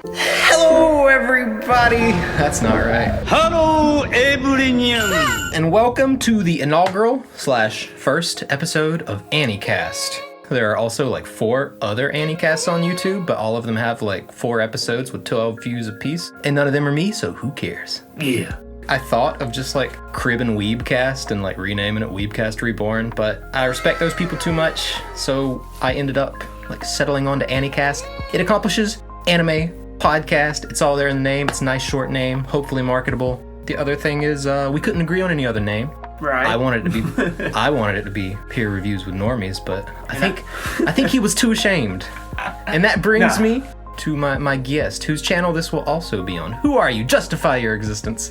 Hello, everybody! That's not right. Hello, everyone! And welcome to the inaugural / first episode of AniCast. There are also like 4 other AniCasts on YouTube, but all of them have like 4 episodes with 12 views apiece. And none of them are me, so who cares? Yeah. I thought of just like cribbing Weebcast and like renaming it Weebcast Reborn, but I respect those people too much, so I ended up like settling on to AniCast. It accomplishes anime, podcast, it's all there in the name, it's a nice short name, hopefully marketable. The other thing is we couldn't agree on any other name. Right. I wanted it to be peer reviews with normies, but I think he was too ashamed. And that brings me to my guest, whose channel this will also be on. Who are you? Justify your existence.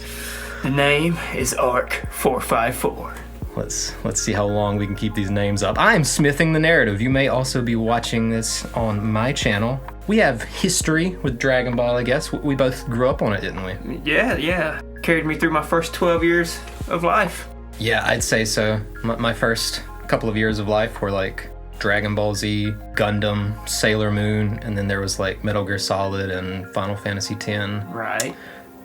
The name is Arc454. Let's see how long we can keep these names up. I'm smithing the narrative. You may also be watching this on my channel. We have history with Dragon Ball, I guess. We both grew up on it, didn't we? Yeah. Carried me through my first 12 years of life. Yeah, I'd say so. My first couple of years of life were like Dragon Ball Z, Gundam, Sailor Moon, and then there was like Metal Gear Solid and Final Fantasy X. Right.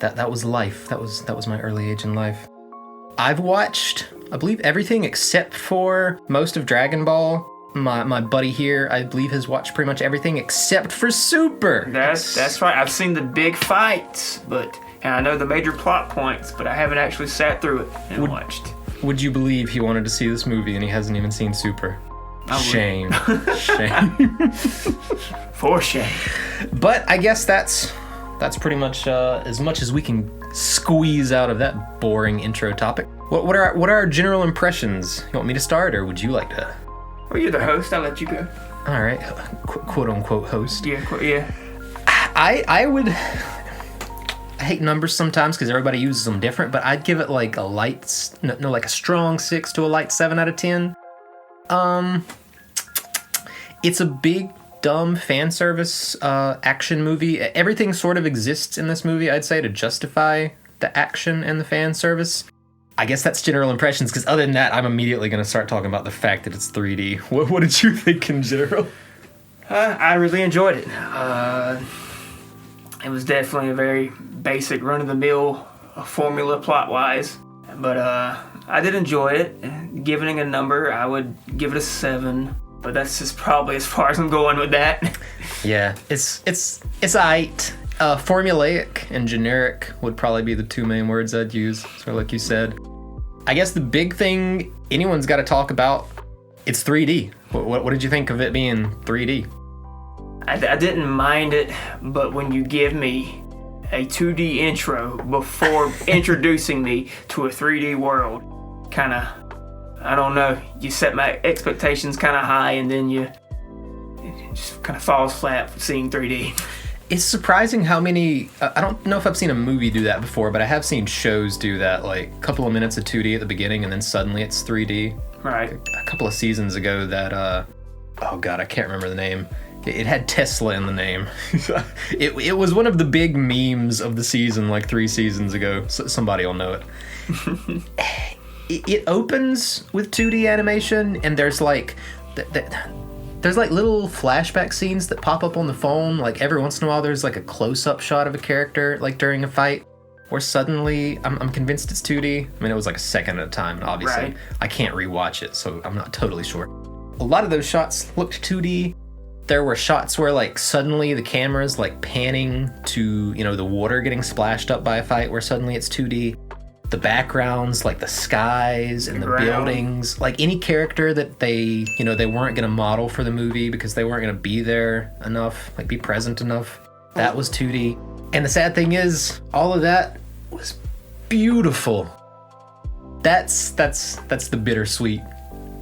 That was life. That was my early age in life. I've watched, I believe, everything except for most of Dragon Ball. My buddy here, I believe, has watched pretty much everything except for Super. That's right. I've seen the big fights, and I know the major plot points, but I haven't actually sat through it and watched. Would you believe he wanted to see this movie and he hasn't even seen Super? Shame. Shame. For shame. But I guess that's pretty much as we can squeeze out of that boring intro topic. What are our general impressions? You want me to start, or would you like to? Well, you're the host. I'll let you go. All right, quote unquote host. Yeah. I would. I hate numbers sometimes because everybody uses them different, but I'd give it like like a strong 6 to a light 7 out of 10. It's a big, dumb fan service action movie. Everything sort of exists in this movie, I'd say, to justify the action and the fan service. I guess that's general impressions, because other than that, I'm immediately going to start talking about the fact that it's 3D. What did you think in general? I really enjoyed it. It was definitely a very basic, run-of-the-mill formula plot-wise, but I did enjoy it. Giving it a number, I would give it a 7. But that's just probably as far as I'm going with that. Yeah, it's aight. Formulaic and generic would probably be the 2 main words I'd use, sort of like you said. I guess the big thing anyone's got to talk about, it's 3D. What did you think of it being 3D? I didn't mind it, but when you give me a 2D intro before introducing me to a 3D world, kind of, I don't know, you set my expectations kind of high, and then it just kind of falls flat seeing 3D. It's surprising how many, I don't know if I've seen a movie do that before, but I have seen shows do that, like a couple of minutes of 2D at the beginning and then suddenly it's 3D. Right. A couple of seasons ago that, oh god, I can't remember the name. It had Tesla in the name. It was one of the big memes of the season like 3 seasons ago. Somebody will know it. It opens with 2D animation, and there's like little flashback scenes that pop up on the phone. Like every once in a while, there's like a close-up shot of a character, like during a fight, where suddenly I'm convinced it's 2D. I mean, it was like a second at a time, and obviously right. I can't rewatch it, so I'm not totally sure. A lot of those shots looked 2D. There were shots where like suddenly the camera's like panning to, the water getting splashed up by a fight, where suddenly it's 2D. The backgrounds, like the skies and the buildings, like any character that they weren't going to model for the movie because they weren't going to be there enough, like be present enough, that was 2D. And the sad thing is, all of that was beautiful. That's the bittersweet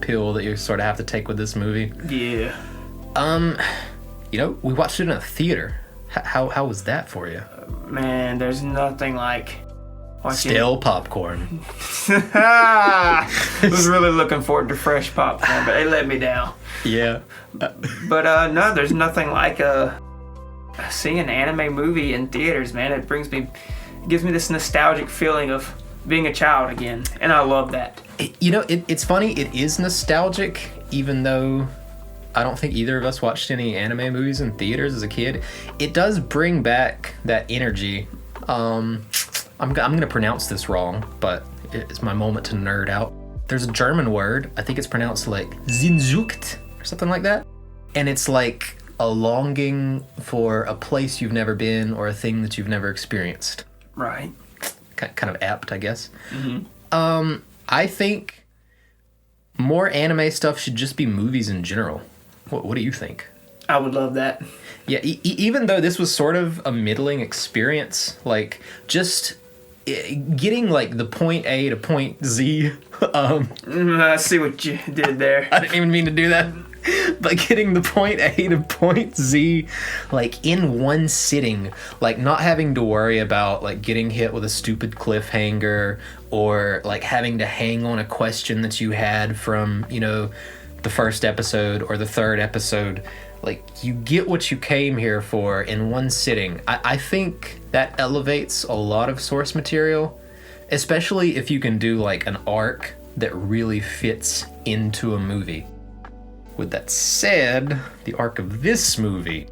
pill that you sort of have to take with this movie. Yeah. We watched it in a theater. How was that for you? Man, there's nothing like watching. Still popcorn. I was really looking forward to fresh popcorn, but they let me down. Yeah. But no, there's nothing like seeing an anime movie in theaters, man. It gives me this nostalgic feeling of being a child again, and I love that. It's funny. It is nostalgic, even though I don't think either of us watched any anime movies in theaters as a kid. It does bring back that energy. I'm gonna pronounce this wrong, but it's my moment to nerd out. There's a German word, I think it's pronounced like Sehnsucht or something like that. And it's like a longing for a place you've never been or a thing that you've never experienced. Right. Kind of apt, I guess. Mm-hmm. I think more anime stuff should just be movies in general. What do you think? I would love that. Yeah, even though this was sort of a middling experience, like just getting like the point A to point Z. I see what you did there. I didn't even mean to do that. But getting the point A to point Z, like in one sitting, like not having to worry about like getting hit with a stupid cliffhanger or like having to hang on a question that you had from, you know, the first episode or the third episode. Like you get what you came here for in one sitting. I think that elevates a lot of source material, especially if you can do like an arc that really fits into a movie. With that said, the arc of this movie,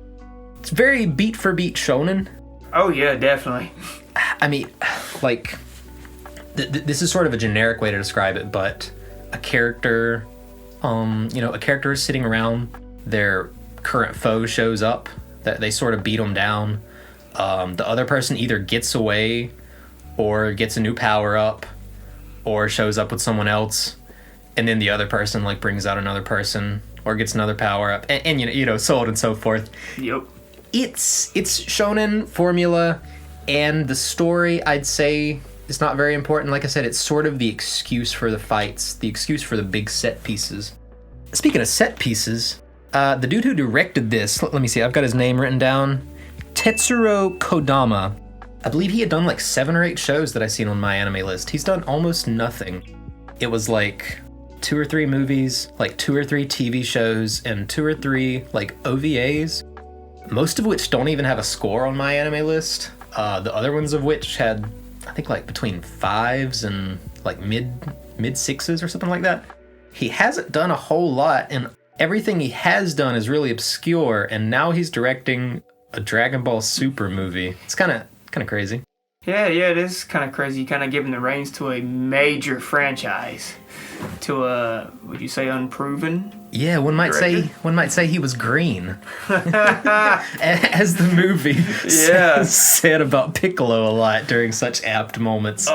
it's very beat for beat shonen. Oh yeah, definitely. I mean, like, this is sort of a generic way to describe it, but a character, a character is sitting around, their current foe shows up, that they sort of beat them down. The other person either gets away or gets a new power up or shows up with someone else, and then the other person like brings out another person or gets another power up, and you know, so on and so forth. Yep. It's shonen formula, and the story, I'd say, is not very important. Like I said, it's sort of the excuse for the fights, the excuse for the big set pieces. Speaking of set pieces, the dude who directed this, let me see, I've got his name written down, Tetsuro Kodama. I believe he had done like 7 or 8 shows that I've seen on my anime list. He's done almost nothing. It was like 2 or 3 movies, like 2 or 3 TV shows, and 2 or 3 like OVAs, most of which don't even have a score on my anime list. The other ones of which had, I think, like between 5s and like mid 6s or something like that. He hasn't done a whole lot, and everything he has done is really obscure, and now he's directing a Dragon Ball Super movie. It's kind of crazy. Yeah, it is kind of crazy. Kind of giving the reins to a major franchise, to a, would you say, unproven? Yeah, one might say he was green, as the movie said about Piccolo a lot during such apt moments.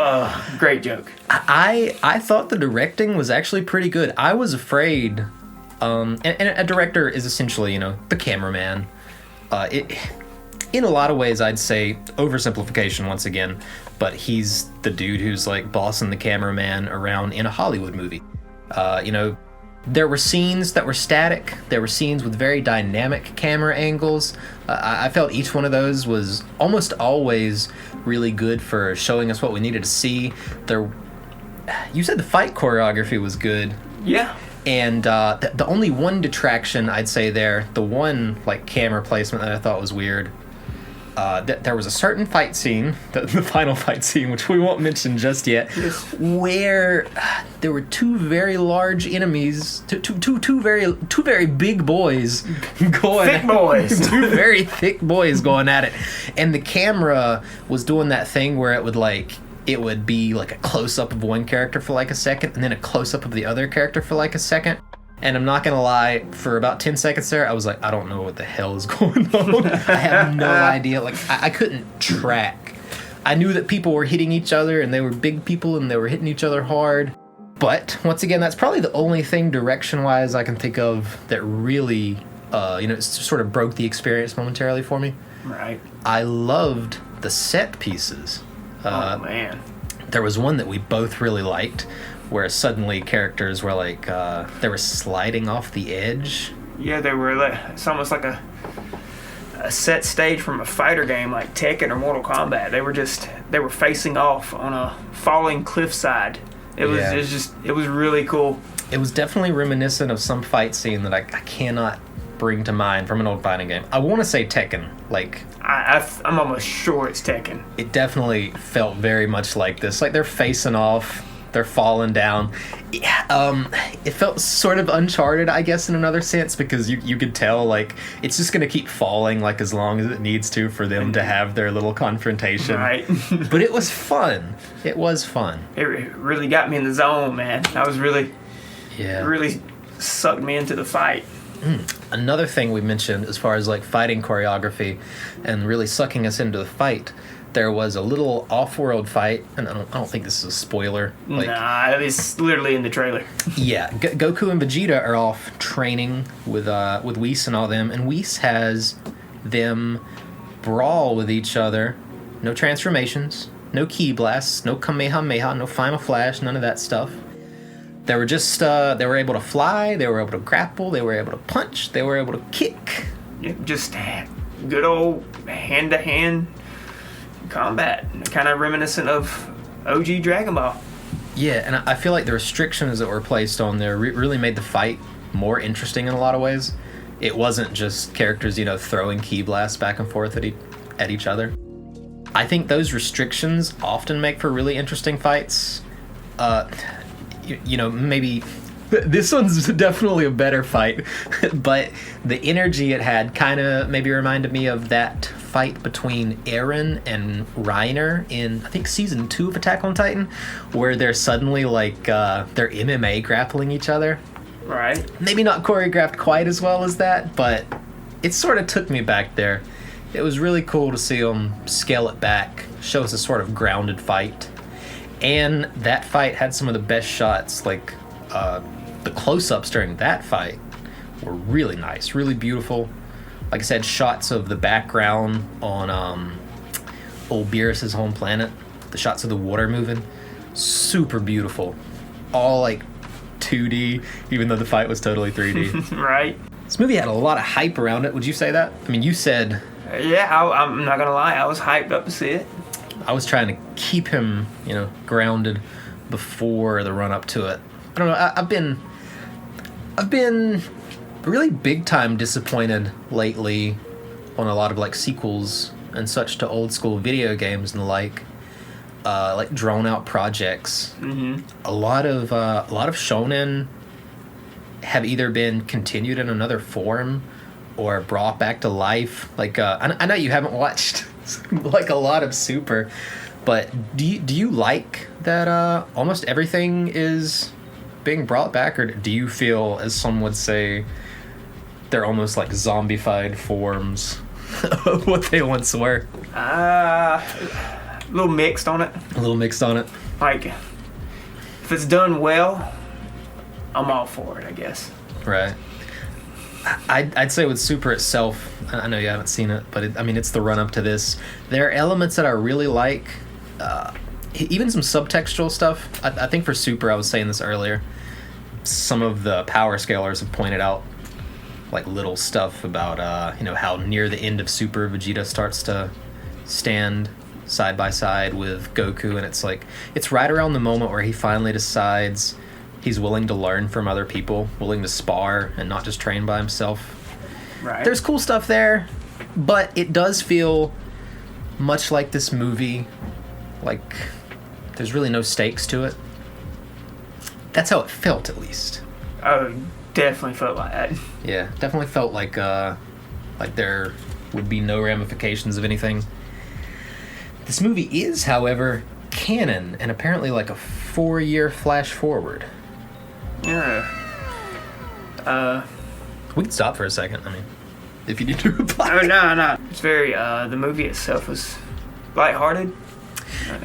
Great joke. I thought the directing was actually pretty good. I was afraid, and a director is essentially, you know, the cameraman. In a lot of ways, I'd say oversimplification once again, but he's the dude who's like bossing the cameraman around in a Hollywood movie. There were scenes that were static. There were scenes with very dynamic camera angles. I felt each one of those was almost always really good for showing us what we needed to see. You said the fight choreography was good. Yeah. And the only one detraction I'd say there, the one like camera placement that I thought was weird, there was a certain fight scene, the final fight scene, which we won't mention just yet, where there were 2 very large enemies, two very big boys going. Thick boys. 2 very thick boys going at it, and the camera was doing that thing where it would be like a close-up of one character for like a second, and then a close-up of the other character for like a second. And I'm not gonna lie, for about 10 seconds there, I was like, I don't know what the hell is going on. I have no idea. Like, I couldn't track. I knew that people were hitting each other, and they were big people, and they were hitting each other hard. But once again, that's probably the only thing direction-wise I can think of that really, sort of broke the experience momentarily for me. Right. I loved the set pieces. Oh man. There was one that we both really liked, where suddenly characters were like, they were sliding off the edge. Yeah, they were it's almost like a set stage from a fighter game like Tekken or Mortal Kombat. They were facing off on a falling cliffside. It was really cool. It was definitely reminiscent of some fight scene that I cannot bring to mind from an old fighting game. I want to say Tekken, like... I'm almost sure it's Tekken. It definitely felt very much like this. Like, they're facing off. they're falling down. Yeah, it felt sort of Uncharted, I guess, in another sense, because you could tell, like, it's just gonna keep falling, like, as long as it needs to for them to have their little confrontation. Right. But it was fun. It was fun. It really got me in the zone, man. I was really, Yeah. it really sucked me into the fight. Another thing we mentioned as far as like fighting choreography and really sucking us into the fight, there was a little off-world fight, and I don't think this is a spoiler. Like, Nah, it's literally in the trailer. yeah, Goku and Vegeta are off training with Whis and all them, and Whis has them brawl with each other. No transformations, no ki blasts, no Kamehameha, no Final Flash, none of that stuff. They were just, they were able to fly, they were able to grapple, they were able to punch, they were able to kick. Yeah, just good old hand-to-hand combat. Kind of reminiscent of OG Dragon Ball. Yeah, and I feel like the restrictions that were placed on there really made the fight more interesting in a lot of ways. It wasn't just characters, throwing ki blasts back and forth at each other. I think those restrictions often make for really interesting fights. Maybe this one's definitely a better fight, but the energy it had kind of maybe reminded me of that fight between Eren and Reiner in, I think, season 2 of Attack on Titan, where they're suddenly like they're MMA grappling each other. Right. Maybe not choreographed quite as well as that, but it sort of took me back there. It was really cool to see them scale it back, show us a sort of grounded fight. And that fight had some of the best shots, like the close-ups during that fight were really nice, really beautiful. Like I said, shots of the background on old Beerus's home planet, the shots of the water moving, super beautiful. All like 2D, even though the fight was totally 3D. Right. This movie had a lot of hype around it. Would you say that? I mean, you said... Yeah, I'm not gonna lie, I was hyped up to see it. I was trying to keep him, grounded before the run up to it. I don't know. I've been really big time disappointed lately on a lot of like sequels and such to old school video games and the like drawn out projects. Mm-hmm. A lot of shonen have either been continued in another form or brought back to life. Like I know you haven't watched like a lot of Super, but do you like that almost everything is being brought back, or do you feel, as some would say, they're almost like zombified forms of what they once were? A little mixed on it. A little mixed on it. Like, if it's done well, I'm all for it, I guess. Right. I'd say with Super itself, I know you haven't seen it, but it's the run up to this. There are elements that I really like, even some subtextual stuff. I think for Super, I was saying this earlier, some of the power scalers have pointed out like little stuff about how near the end of Super, Vegeta starts to stand side by side with Goku, and it's right around the moment where he finally decides he's willing to learn from other people, willing to spar and not just train by himself. Right. There's cool stuff there, but it does feel much like this movie. Like, there's really no stakes to it. That's how it felt, at least. Oh, definitely felt like that. Yeah, definitely felt like there would be no ramifications of anything. This movie is, however, canon, and apparently like a 4-year flash forward. Yeah. We can stop for a second, if you need to reply. Oh, no. It's very, the movie itself was lighthearted.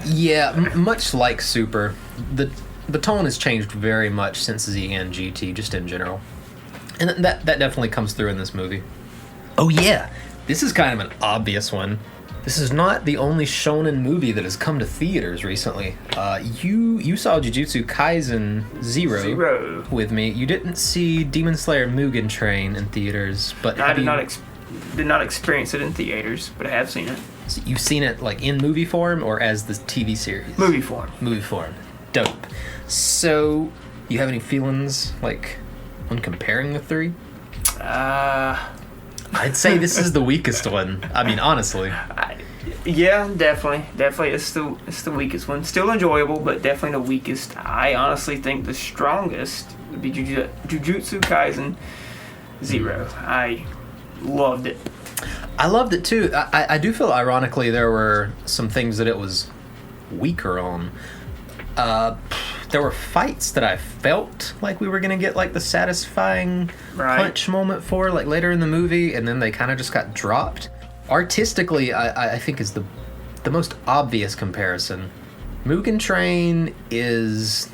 Yeah, much like Super. The tone has changed very much since Z and GT, just in general. And that definitely comes through in this movie. Oh yeah, this is kind of an obvious one. This is not the only shonen movie that has come to theaters recently. You saw Jujutsu Kaisen Zero with me. You didn't see Demon Slayer Mugen Train in theaters, but I did not experience it in theaters, but I have seen it. So you've seen it like in movie form or as the TV series? Movie form. Movie form. Dope. So, you have any feelings like on comparing the three? I'd say this is the weakest one. Honestly. Yeah, definitely. It's the weakest one. Still enjoyable, but definitely the weakest. I honestly think the strongest would be Jujutsu Kaisen 0. I loved it. I loved it too. I do feel ironically there were some things that it was weaker on. There were fights that I felt like we were gonna get like the satisfying punch moment for like later in the movie, and then they kind of just got dropped. Artistically, I think is the most obvious comparison. Mugen Train is,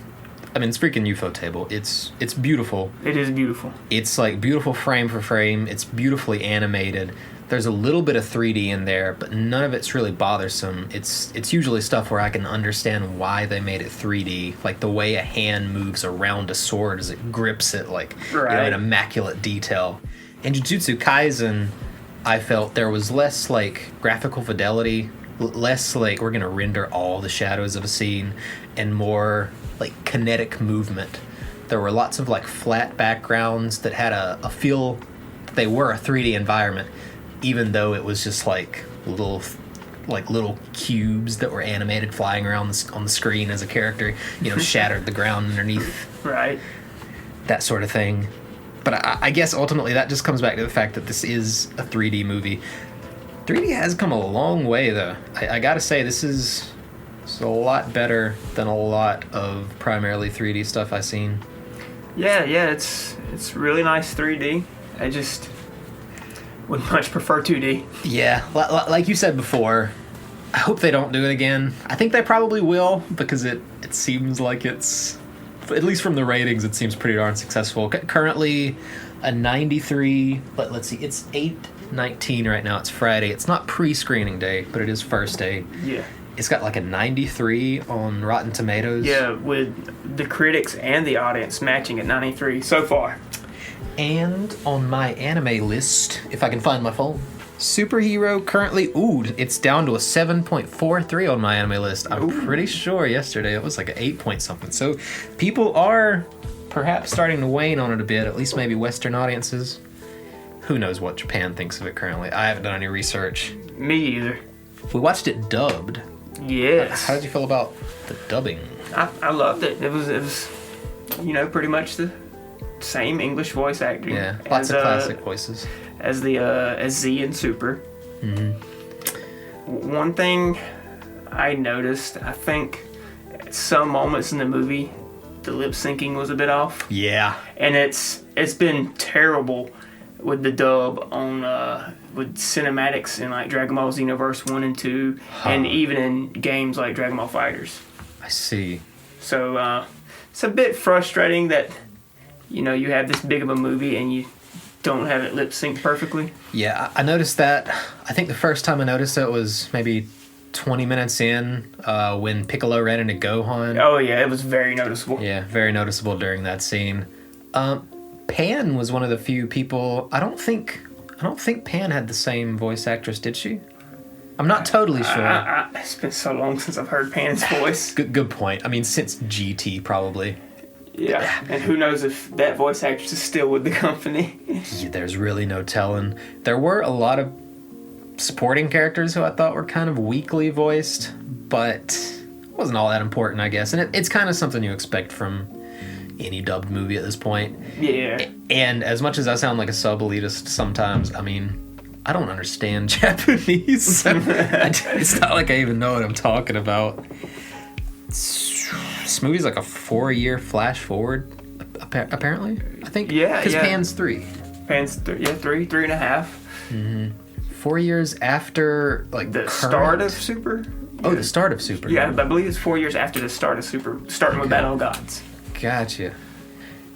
I mean, it's freaking UFO table. It's beautiful. It is beautiful. It's like beautiful frame for frame. It's beautifully animated. There's a little bit of 3D in there, but none of it's really bothersome. It's usually stuff where I can understand why they made it 3D, like the way a hand moves around a sword as it grips it, like in immaculate detail. In Jujutsu Kaisen, I felt there was less like graphical fidelity, less like we're gonna render all the shadows of a scene, and more like kinetic movement. There were lots of like flat backgrounds that had a feel they were a 3D environment, even though it was just like little cubes that were animated flying around on the screen as a character, shattered the ground underneath. Right. That sort of thing. But I guess ultimately that just comes back to the fact that this is a 3D movie. 3D has come a long way, though. I gotta say, this is a lot better than a lot of primarily 3D stuff I've seen. Yeah, it's really nice 3D. I just would much prefer 2D. Yeah, like you said before, I hope they don't do it again. I think they probably will, because it seems like it's, at least from the ratings, it seems pretty darn successful. Currently a 93, but let's see, it's 8/19 right now. It's Friday. It's not pre-screening day, but it is first day. Yeah. It's got like a 93 on Rotten Tomatoes. Yeah, with the critics and the audience matching at 93 so far. And on my anime list, if I can find my phone, Superhero currently, it's down to a 7.43 on my anime list. I'm pretty sure yesterday it was like an 8 point something. So people are perhaps starting to wane on it a bit, at least maybe Western audiences. Who knows what Japan thinks of it currently. I haven't done any research. Me either. We watched it dubbed. Yes. How did you feel about the dubbing? I loved it. It was pretty much the same English voice acting. Yeah, lots of classic voices. As Z and Super. Mm-hmm. One thing I noticed, I think at some moments in the movie, the lip syncing was a bit off. Yeah. And it's been terrible with the dub on with cinematics in like Dragon Ball Xenoverse 1 and 2, and even in games like Dragon Ball FighterZ. I see. So it's a bit frustrating that you have this big of a movie and you don't have it lip synced perfectly. Yeah, I noticed that. I think the first time I noticed it was maybe 20 minutes in when Piccolo ran into Gohan. Oh yeah, it was very noticeable. Yeah, very noticeable during that scene. Pan was one of the few people. I don't think Pan had the same voice actress, did she? I'm not totally sure. It's been so long since I've heard Pan's voice. Good point. I mean, since GT probably. Yeah, and who knows if that voice actress is still with the company. Yeah, there's really no telling. There were a lot of supporting characters who I thought were kind of weakly voiced, but wasn't all that important, I guess. And it's kind of something you expect from any dubbed movie at this point. Yeah. And as much as I sound like a sub-elitist sometimes, I mean, I don't understand Japanese. So it's not like I even know what I'm talking about. This movie's like a 4-year flash forward, apparently. I think. Yeah, because Pan's 3. Pan's 3.5. Mm-hmm. 4 years after like the start of Super. Oh, the start of Super. Yeah, I believe it's 4 years after the start of Super, starting with Battle of Gods. Gotcha.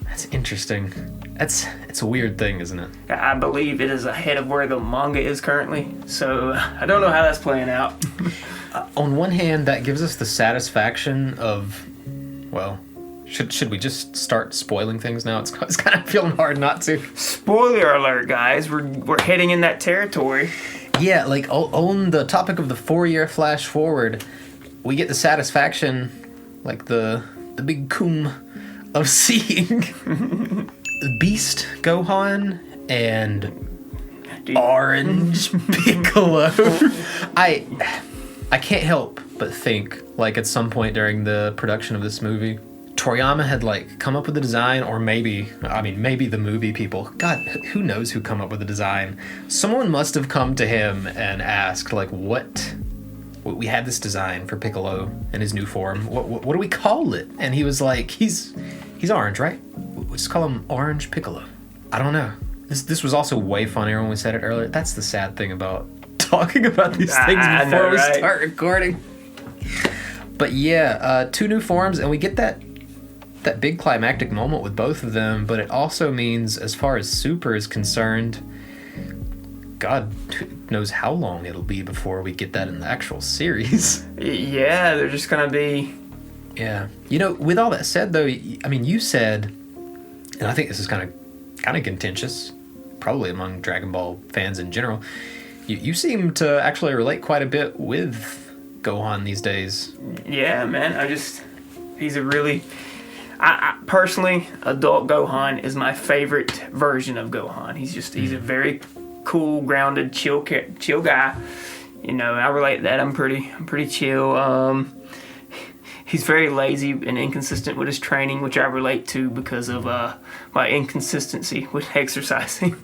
That's interesting. It's a weird thing, isn't it? I believe it is ahead of where the manga is currently, so I don't know how that's playing out. On one hand, that gives us the satisfaction of, well, should we just start spoiling things now? It's kind of feeling hard not to. Spoiler alert, guys! We're heading in that territory. Yeah, like on the topic of the 4-year flash forward, we get the satisfaction, like the big coom of seeing Beast Gohan and Orange Piccolo. I can't help but think, like, at some point during the production of this movie, Toriyama had, like, come up with the design, or maybe the movie people. God, who knows who come up with the design? Someone must have come to him and asked, like, what we had this design for Piccolo in his new form. What do we call it? And he was like, he's orange, right? We'll just call him Orange Piccolo. I don't know. This was also way funnier when we said it earlier. That's the sad thing about talking about these things before we start recording. But yeah, 2 new forms, and we get that big climactic moment with both of them, but it also means, as far as Super is concerned, God knows how long it'll be before we get that in the actual series. Yeah, they're just gonna be... Yeah. You know, with all that said, though, I mean, you said, and I think this is kind of contentious, probably among Dragon Ball fans in general, you seem to actually relate quite a bit with Gohan these days. Yeah, man. He's a really... I personally, adult Gohan is my favorite version of Gohan. He's a very cool, grounded, chill guy. You know, I relate to that. I'm pretty chill. He's very lazy and inconsistent with his training, which I relate to because of my inconsistency with exercising.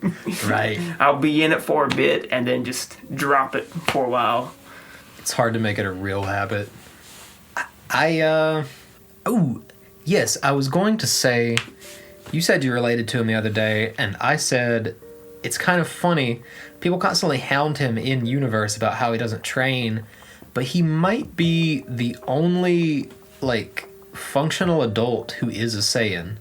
Right. I'll be in it for a bit and then just drop it for a while. It's hard to make it a real habit. Yes, I was going to say, you said you related to him the other day, and I said it's kind of funny. People constantly hound him in universe about how he doesn't train, but he might be the only, like, functional adult who is a Saiyan.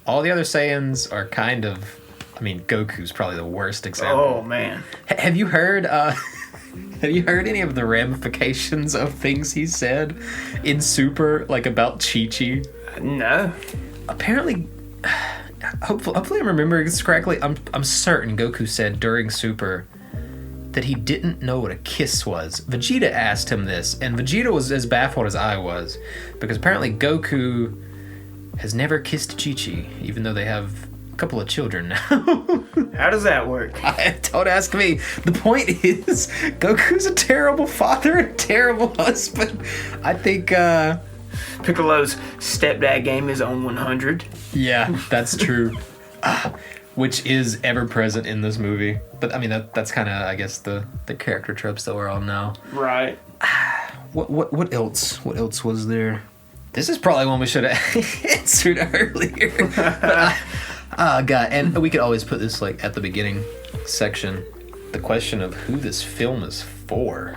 All the other Saiyans are kind of... I mean, Goku's probably the worst example. Oh, man. Have you heard... Have you heard any of the ramifications of things he said in Super, like, about Chi-Chi? No. Apparently, hopefully I'm remembering this correctly. I'm certain Goku said during Super that he didn't know what a kiss was. Vegeta asked him this, and Vegeta was as baffled as I was, because apparently Goku has never kissed Chi-Chi, even though they have a couple of children now. How does that work? Don't ask me. The point is, Goku's a terrible father, a terrible husband. I think, Piccolo's stepdad game is on 100. Yeah, that's true. Which is ever present in this movie. But I mean, that's kind of, I guess, the character tropes that we're on now. Right. What else? What else was there? This is probably one we should have answered earlier. God, and we could always put this like at the beginning section. The question of who this film is for.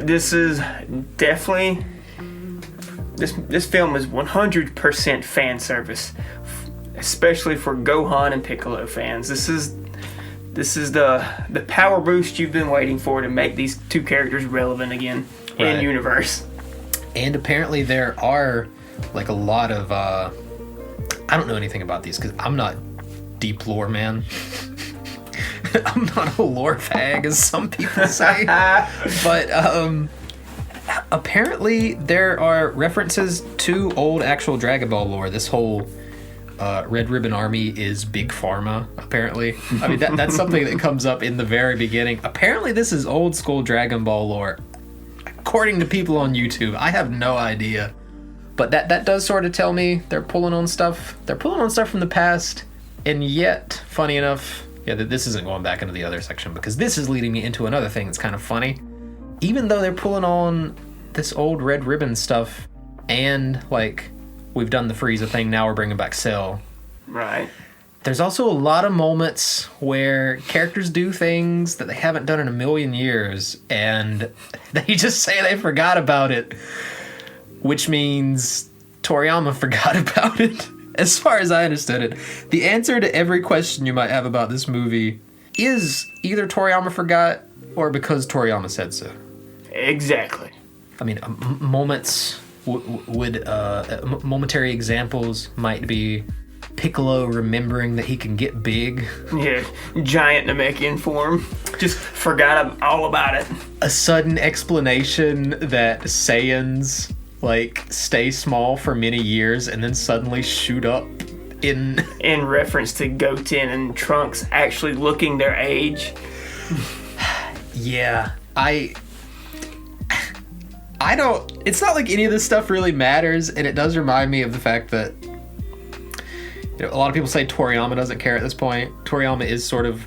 This is definitely... This film is 100% fan service, especially for Gohan and Piccolo fans. This is the power boost you've been waiting for to make these two characters relevant again in universe. And apparently there are like a lot of I don't know anything about these because I'm not deep lore man. I'm not a lore fag, as some people say. But apparently there are references to old actual Dragon Ball lore. This whole Red Ribbon Army is Big Pharma, apparently. I mean, that's something that comes up in the very beginning. Apparently this is old school Dragon Ball lore, according to people on YouTube. I have no idea. But that does sort of tell me they're pulling on stuff. They're pulling on stuff from the past, and yet, funny enough, this isn't going back into the other section, because this is leading me into another thing that's kind of funny. Even though they're pulling on this old Red Ribbon stuff, and, like, we've done the Frieza thing, now we're bringing back Cell. Right. There's also a lot of moments where characters do things that they haven't done in a million years, and they just say they forgot about it. Which means Toriyama forgot about it, as far as I understood it. The answer to every question you might have about this movie is either Toriyama forgot or because Toriyama said so. Exactly. I mean, moments momentary examples might be Piccolo remembering that he can get big. Yeah, giant Namekian form. Just forgot all about it. A sudden explanation that Saiyans, like, stay small for many years and then suddenly shoot up in reference to Goten and Trunks actually looking their age. Yeah, I don't. It's not like any of this stuff really matters, and it does remind me of the fact that a lot of people say Toriyama doesn't care at this point. Toriyama is sort of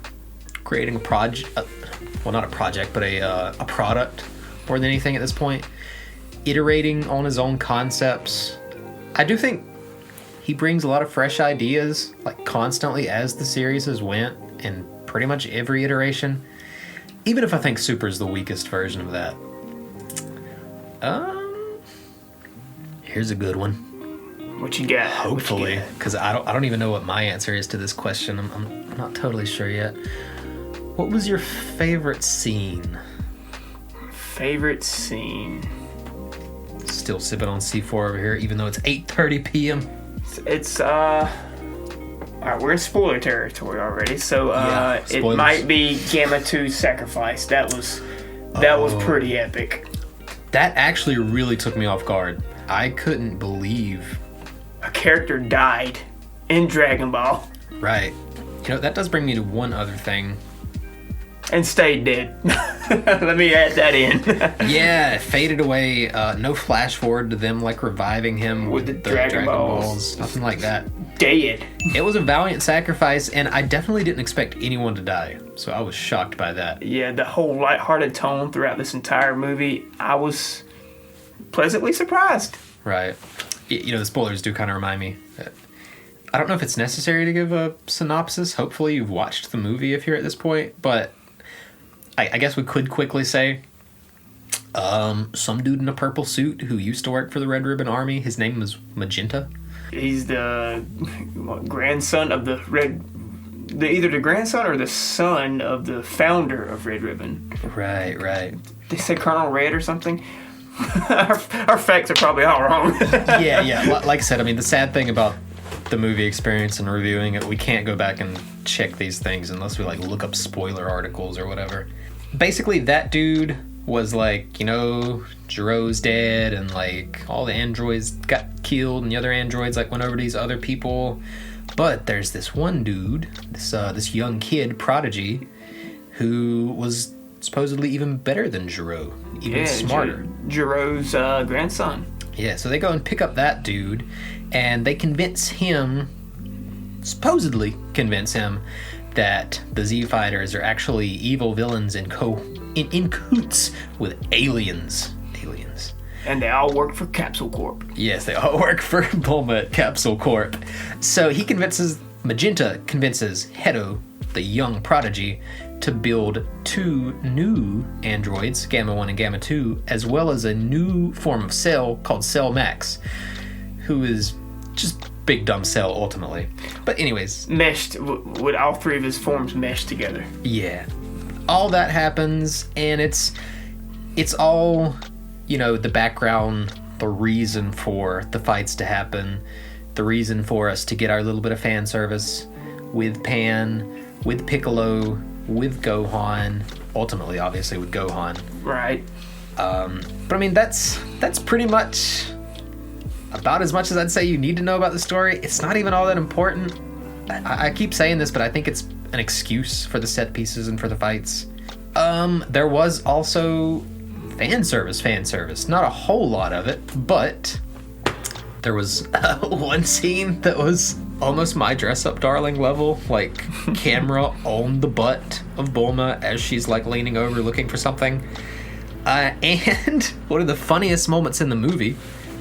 creating a project, well, not a project, but a product more than anything at this point, iterating on his own concepts. I do think he brings a lot of fresh ideas, like constantly as the series has went, in pretty much every iteration. Even if I think Super is the weakest version of that. Here's a good one. What you got? Hopefully, because I don't even know what my answer is to this question. I'm not totally sure yet. What was your favorite scene? Favorite scene? Still sipping on C4 over here, even though it's 8:30 p.m. It's all right, we're in spoiler territory already, so it might be Gamma 2 Sacrifice. That was pretty epic. That actually really took me off guard. I couldn't believe a character died in Dragon Ball. Right. That does bring me to one other thing. And stayed dead. Let me add that in. Yeah, it faded away. No flash forward to them like reviving him with the Dragon Balls. Nothing like that. Dead. It was a valiant sacrifice, and I definitely didn't expect anyone to die. So I was shocked by that. Yeah, the whole lighthearted tone throughout this entire movie, I was pleasantly surprised. Right. The spoilers do kind of remind me. I don't know if it's necessary to give a synopsis. Hopefully you've watched the movie if you're at this point, but I guess we could quickly say some dude in a purple suit who used to work for the Red Ribbon Army, his name was Magenta. He's the grandson of either the grandson or the son of the founder of Red Ribbon. Right. They say Colonel Red or something. Our facts are probably all wrong. Yeah. Like I said, I mean, the sad thing about the movie experience and reviewing it, we can't go back and check these things unless we look up spoiler articles or whatever. Basically, that dude was Jiro's dead, and all the androids got killed, and the other androids went over to these other people. But there's this one dude, this young kid, Prodigy, who was supposedly even better than Jiro, even smarter. Jiro's grandson. Yeah, so they go and pick up that dude, and they supposedly convince him that the Z Fighters are actually evil villains in cahoots with aliens. And they all work for Capsule Corp. Yes, they all work for Bulma at Capsule Corp. So Magenta convinces Hedo, the young Prodigy, to build 2 new androids, Gamma 1 and Gamma 2, as well as a new form of Cell called Cell Max, who is just big dumb Cell ultimately. But anyways. Meshed, with all 3 of his forms meshed together. Yeah. All that happens, and it's all, the background, the reason for the fights to happen, the reason for us to get our little bit of fan service with Pan, with Piccolo, with Gohan, ultimately, obviously, with Gohan. Right. But I mean, that's pretty much about as much as I'd say you need to know about the story. It's not even all that important. I keep saying this, but I think it's an excuse for the set pieces and for the fights. There was also fan service. Not a whole lot of it, but there was one scene that was almost my dress-up darling level, camera on the butt of Bulma as she's leaning over looking for something. And one of the funniest moments in the movie,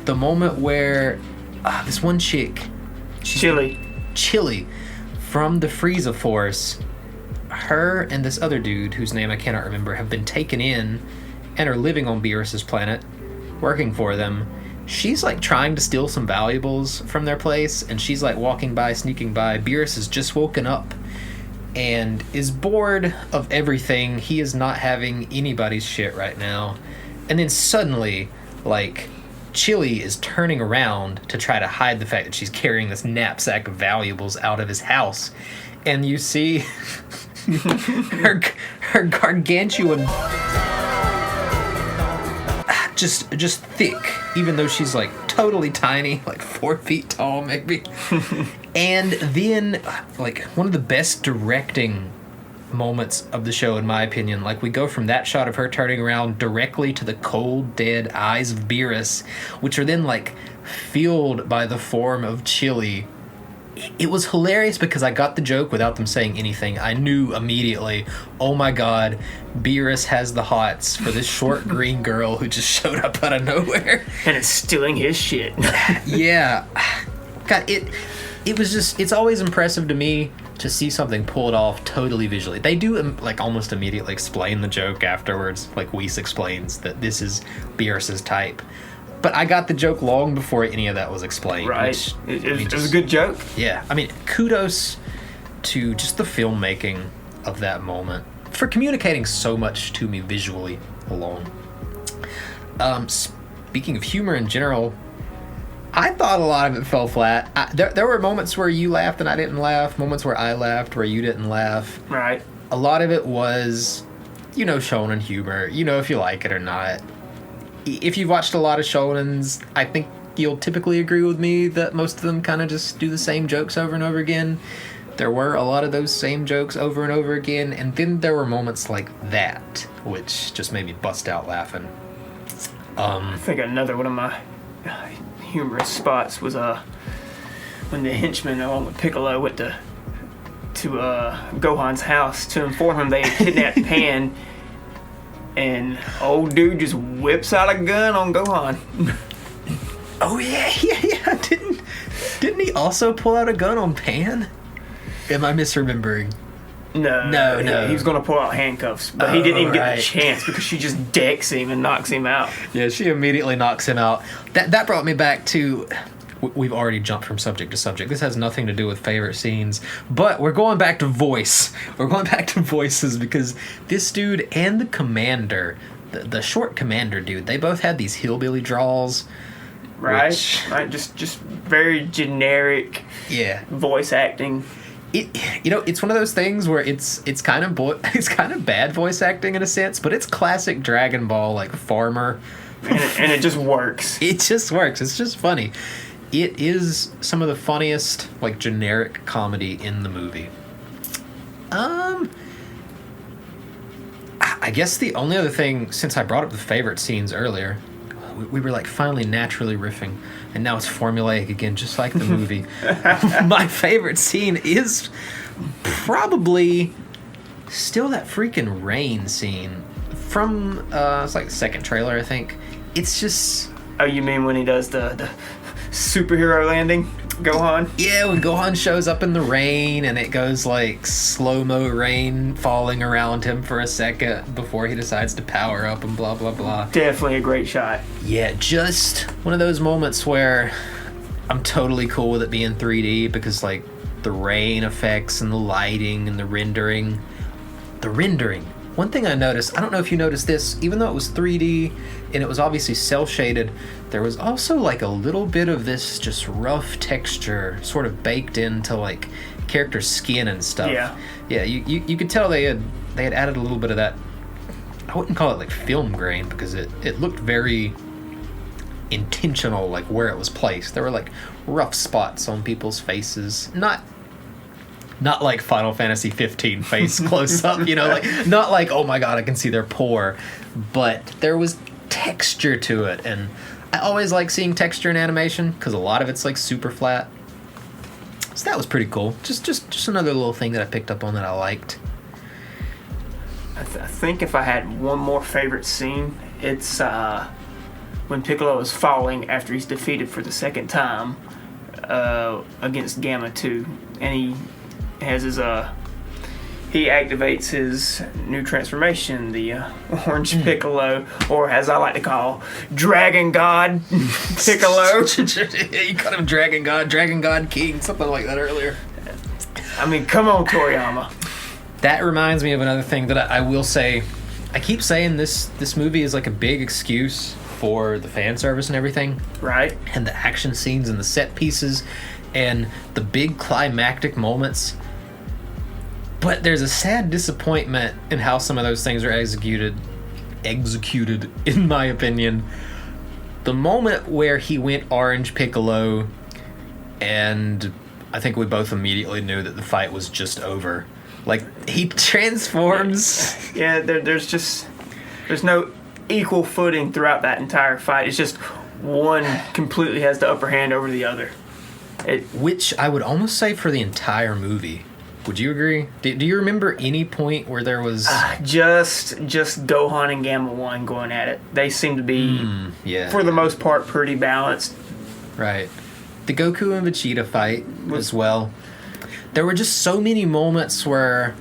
the moment where this one chick, Chili, from the Frieza Force, her and this other dude, whose name I cannot remember, have been taken in and are living on Beerus's planet, working for them. She's trying to steal some valuables from their place, and she's walking by, sneaking by. Beerus has just woken up and is bored of everything. He is not having anybody's shit right now. And then suddenly, Chili is turning around to try to hide the fact that she's carrying this knapsack of valuables out of his house. And you see her gargantuan, just thick, even though she's totally tiny, 4 feet tall maybe. And then, like, one of the best directing moments of the show, in my opinion, like, we go from that shot of her turning around directly to the cold, dead eyes of Beerus, which are then, like, filled by the form of Chili. It was hilarious because I got the joke without them saying anything. I knew immediately, oh my god, Beerus has the hots for this short green girl who just showed up out of nowhere. And it's stealing his shit. Yeah. God, it was just, it's always impressive to me to see something pulled off totally visually. They do, like, almost immediately explain the joke afterwards. Like, Whis explains that this is Beerus's type. But I got the joke long before any of that was explained. Right. It was a good joke. Yeah. I mean, kudos to just the filmmaking of that moment for communicating so much to me visually alone. Speaking of humor in general, I thought a lot of it fell flat. There were moments where you laughed and I didn't laugh, moments where I laughed where you didn't laugh. Right. A lot of it was, shonen humor. If you like it or not. If you've watched a lot of shonens, I think you'll typically agree with me that most of them kind of just do the same jokes over and over again. There were a lot of those same jokes over and over again, and then there were moments like that, which just made me bust out laughing. I think another one of my humorous spots was when the henchman along with Piccolo went to Gohan's house to inform him they had kidnapped Pan. And old dude just whips out a gun on Gohan. Oh yeah. Didn't he also pull out a gun on Pan? Am I misremembering? No. He was going to pull out handcuffs, but he didn't even get the chance because she just decks him and knocks him out. Yeah, she immediately knocks him out. That brought me back to... We've already jumped from subject to subject. This has nothing to do with favorite scenes, but we're going back to voice. We're going back to voices because this dude and the commander, the short commander dude, they both had these hillbilly draws. Right. Right. Just very generic. Yeah. Voice acting. It's one of those things where it's kind of bad voice acting in a sense, but it's classic Dragon Ball, like, farmer. And it just works. It just works. It's just funny. It is some of the funniest, like, generic comedy in the movie. I guess the only other thing, since I brought up the favorite scenes earlier, we were, like, finally naturally riffing, and now it's formulaic again, just like the movie. My favorite scene is probably still that freaking rain scene from, it's like the second trailer, I think. It's just... Oh, you mean when he does the superhero landing, Gohan? Yeah, when Gohan shows up in the rain and it goes like slow-mo rain falling around him for a second before he decides to power up and blah, blah, blah. Definitely a great shot. Yeah, just one of those moments where I'm totally cool with it being 3D because, like, the rain effects and the lighting and the rendering. One thing I noticed, I don't know if you noticed this, even though it was 3D and it was obviously cel-shaded, there was also, like, a little bit of this just rough texture sort of baked into, like, character skin and stuff. Yeah, you could tell they had added a little bit of that. I wouldn't call it, like, film grain because it looked very intentional, like, where it was placed. There were, like, rough spots on people's faces. Not like Final Fantasy 15 face close up, like, not like, oh my god, I can see their pore, but there was texture to it, and I always like seeing texture in animation because a lot of it's like super flat. So that was pretty cool. Just another little thing that I picked up on that I liked. I think if I had one more favorite scene, it's when Piccolo is falling after he's defeated for the second time against Gamma 2, and he has his he activates his new transformation, the Orange Piccolo, or as I like to call, Dragon God Piccolo. You called him Dragon God King, something like that earlier. I mean, come on, Toriyama. That reminds me of another thing that I will say. I keep saying this movie is like a big excuse for the fan service and everything. Right. And the action scenes and the set pieces and the big climactic moments. But there's a sad disappointment in how some of those things are executed, in my opinion. The moment where he went Orange Piccolo and I think we both immediately knew that the fight was just over. Like, he transforms. Yeah, there's no equal footing throughout that entire fight. It's just one completely has the upper hand over the other. Which I would almost say for the entire movie. Would you agree? Do you remember any point where there was... Just Gohan and Gamma 1 going at it. They seem to be, for the most part, pretty balanced. Right. The Goku and Vegeta fight as well. There were just so many moments where,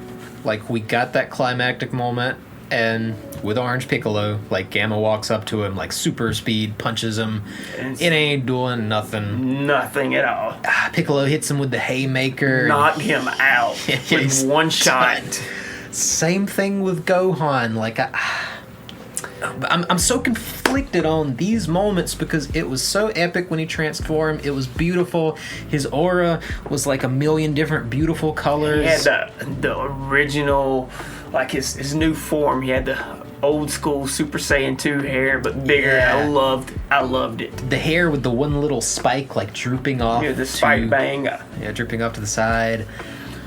like, we got that climactic moment, and with Orange Piccolo, like, Gamma walks up to him, like, super speed, punches him. It ain't doing nothing. Nothing at all. Piccolo hits him with the haymaker. Knocked him out with one shot. Same thing with Gohan. Like, I'm so conflicted on these moments because it was so epic when he transformed. It was beautiful. His aura was like a million different beautiful colors. He had the original, like his new form. He had the old school Super Saiyan 2 hair, but bigger. Yeah. I loved it. The hair with the one little spike like drooping off. Yeah, the spike bang. Yeah, drooping off to the side.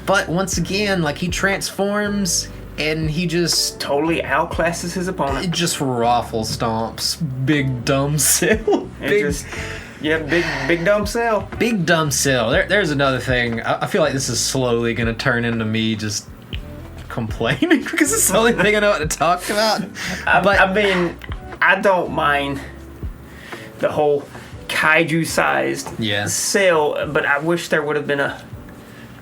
But once again, like, he transforms and he just totally outclasses his opponent. It just raffle stomps. Big dumb Cell. Big dumb Cell. Big dumb Cell. There's another thing. I feel like this is slowly going to turn into me just complaining because it's the only thing I know what to talk about. I mean, I don't mind the whole kaiju-sized Cell, but I wish there would have been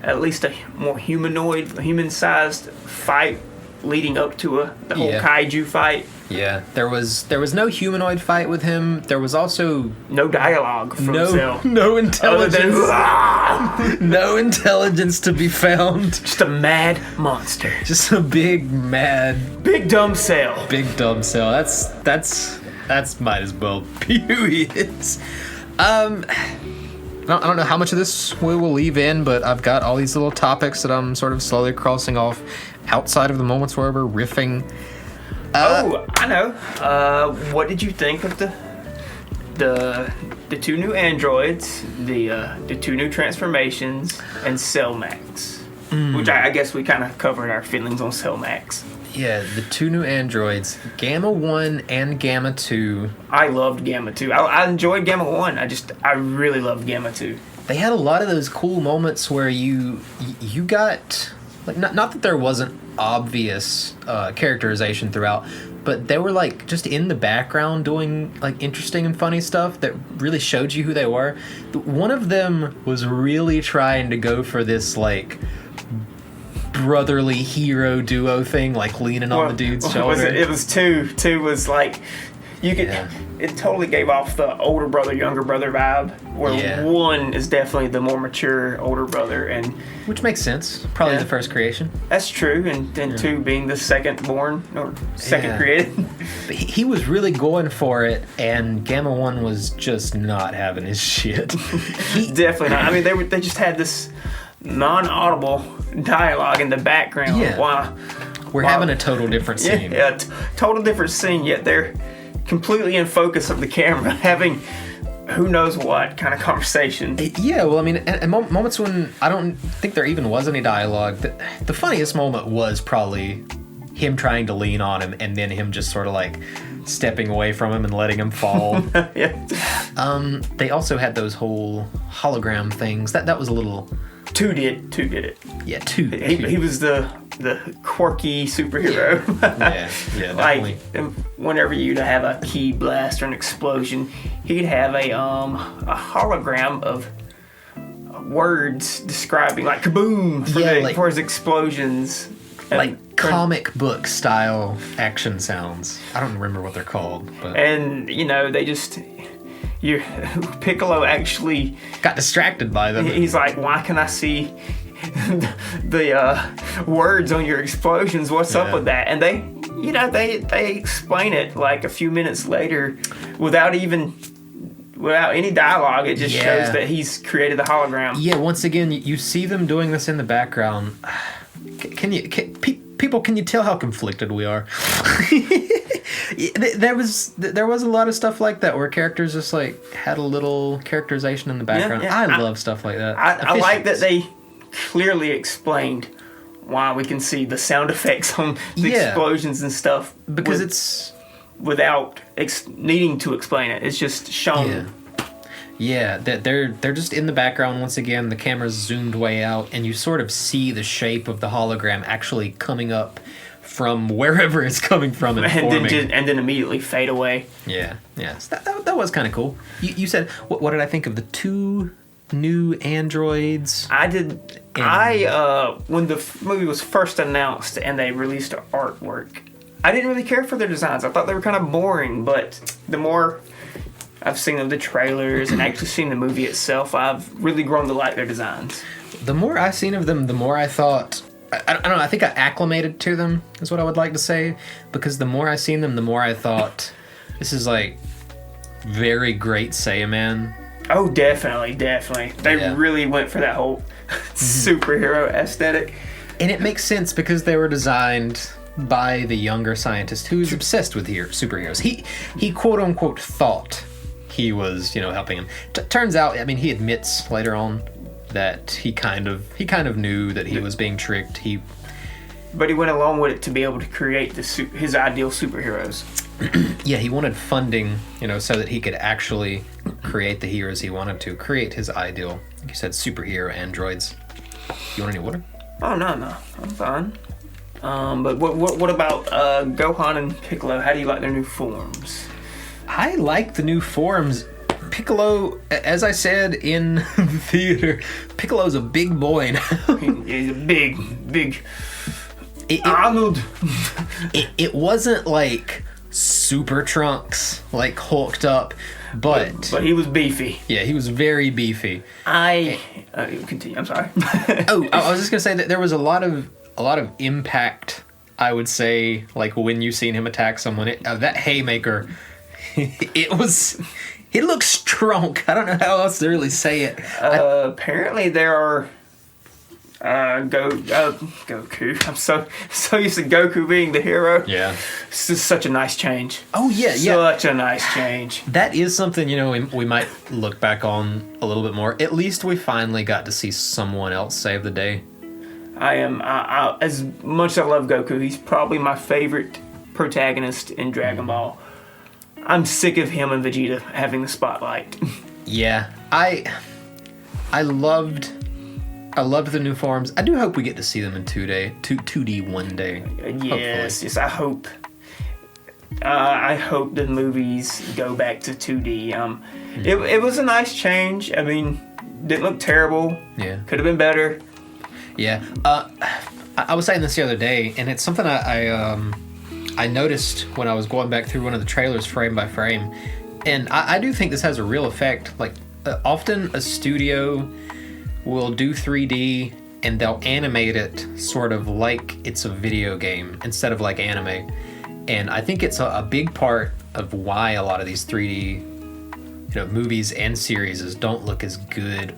at least a more human-sized fight leading up to the whole kaiju fight. Yeah, there was no humanoid fight with him. There was also no dialogue from Cell. No intelligence. No intelligence to be found. Just a mad monster. Just a big dumb Cell. Big dumb Cell. That's might as well be who he is. I don't know how much of this we will leave in, but I've got all these little topics that I'm sort of slowly crossing off outside of the moments where we're riffing. I know. What did you think of the two new androids, the two new transformations, and Cell Max? Which I guess we kind of covered our feelings on Cell Max. Yeah, the two new androids, Gamma 1 and Gamma 2. I loved Gamma 2. I enjoyed Gamma 1. I really loved Gamma 2. They had a lot of those cool moments where you got, like, not that there wasn't obvious characterization throughout, but they were, like, just in the background doing, like, interesting and funny stuff that really showed you who they were. One of them was really trying to go for this, like, brotherly hero duo thing, like leaning on the dude's shoulder. It was two. Two was like, you could. Yeah. It totally gave off the older brother, younger brother vibe. Where one is definitely the more mature older brother, and which makes sense. Probably the first creation. That's true, and then two being the second born or second created. But he was really going for it, and Gamma 1 was just not having his shit. Definitely not. I mean, they just had this non-audible dialogue in the background. Yeah. We're having a total different scene. Yeah, total different scene, yet they're completely in focus of the camera, having who knows what kind of conversation. Well, I mean, at moments when I don't think there even was any dialogue, the funniest moment was probably him trying to lean on him and then him just sort of like stepping away from him and letting him fall. They also had those whole hologram things. That was a little... Two did it. Yeah, two. He was the quirky superhero. Yeah, definitely. Like, whenever you'd have a key blast or an explosion, he'd have a hologram of words describing, like, kaboom for his explosions. Like comic book style action sounds. I don't remember what they're called. But. And, they just... Piccolo actually got distracted by them. He's like, why can I see the words on your explosions? What's up with that? And they explain it like a few minutes later without any dialogue. It just shows that he's created the hologram. Yeah, once again, you see them doing this in the background. People, can you tell how conflicted we are? There was a lot of stuff like that where characters just like had a little characterization in the background. Yeah. I love stuff like that. I like that they clearly explained why we can see the sound effects on the explosions and stuff. Because it's... Without needing to explain it. It's just shown. Yeah, they're just in the background once again. The camera's zoomed way out, and you sort of see the shape of the hologram actually coming up from wherever it's coming from and forming. And then immediately fade away. Yeah. So that was kind of cool. You said, what did I think of the 2 new androids? When the movie was first announced and they released the artwork, I didn't really care for their designs. I thought they were kind of boring, but the more I've seen of the trailers and actually seen the movie itself, I've really grown to like their designs. The more I've seen of them, the more I thought... I don't know, I think I acclimated to them, is what I would like to say. Because the more I seen them, the more I thought, this is like very great Saiyaman. Oh, definitely. They really went for that whole superhero aesthetic. And it makes sense because they were designed by the younger scientist who's obsessed with superheroes. He quote unquote thought he was, helping him. Turns out, I mean, he admits later on that he kind of knew that he was being tricked. But he went along with it to be able to create his ideal superheroes. Yeah, he wanted funding, so that he could actually create the heroes he wanted to, create his ideal, like you said, superhero androids. You want any water? Oh, no, I'm fine. But what about Gohan and Piccolo? How do you like their new forms? I like the new forms. Piccolo, as I said in the theater, Piccolo's a big boy now. He's a big Arnold. It wasn't like Super Trunks, like hulked up, but he was beefy. Yeah, he was very beefy. Continue. I'm sorry. Oh, I was just gonna say that there was a lot of impact, I would say, like when you seen him attack someone. That haymaker, it looks strong. I don't know how else to really say it. Apparently there are Goku. I'm so used to Goku being the hero. Yeah. This is such a nice change. Oh yeah. Such a nice change. That is something, we might look back on a little bit more. At least we finally got to see someone else save the day. I as much as I love Goku, he's probably my favorite protagonist in Dragon Ball. I'm sick of him and Vegeta having the spotlight. Yeah, I loved the new forms. I do hope we get to see them in 2D one day. Yes, I hope. I hope the movies go back to 2D. It was a nice change. I mean, didn't look terrible. Yeah, could have been better. Yeah, I was saying this the other day, and it's something I noticed when I was going back through one of the trailers frame by frame, and I do think this has a real effect. Like, often a studio will do 3D and they'll animate it sort of like it's a video game instead of like anime, and I think it's a big part of why a lot of these 3D movies and series don't look as good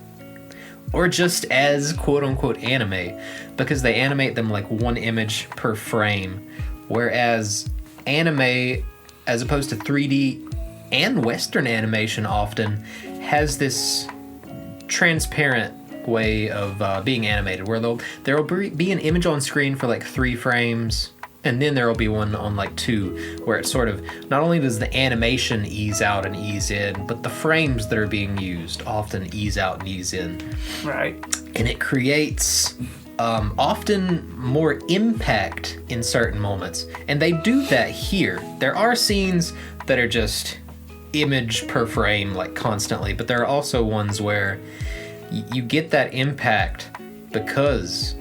or just as quote-unquote anime, because they animate them like one image per frame, whereas anime, as opposed to 3D and Western animation, often has this transparent way of being animated, where there will be an image on screen for like 3 frames, and then there will be one on like 2, where it's sort of, not only does the animation ease out and ease in, but the frames that are being used often ease out and ease in. Right. And it creates often more impact in certain moments. And they do that here. There are scenes that are just image per frame, like constantly, but there are also ones where you get that impact because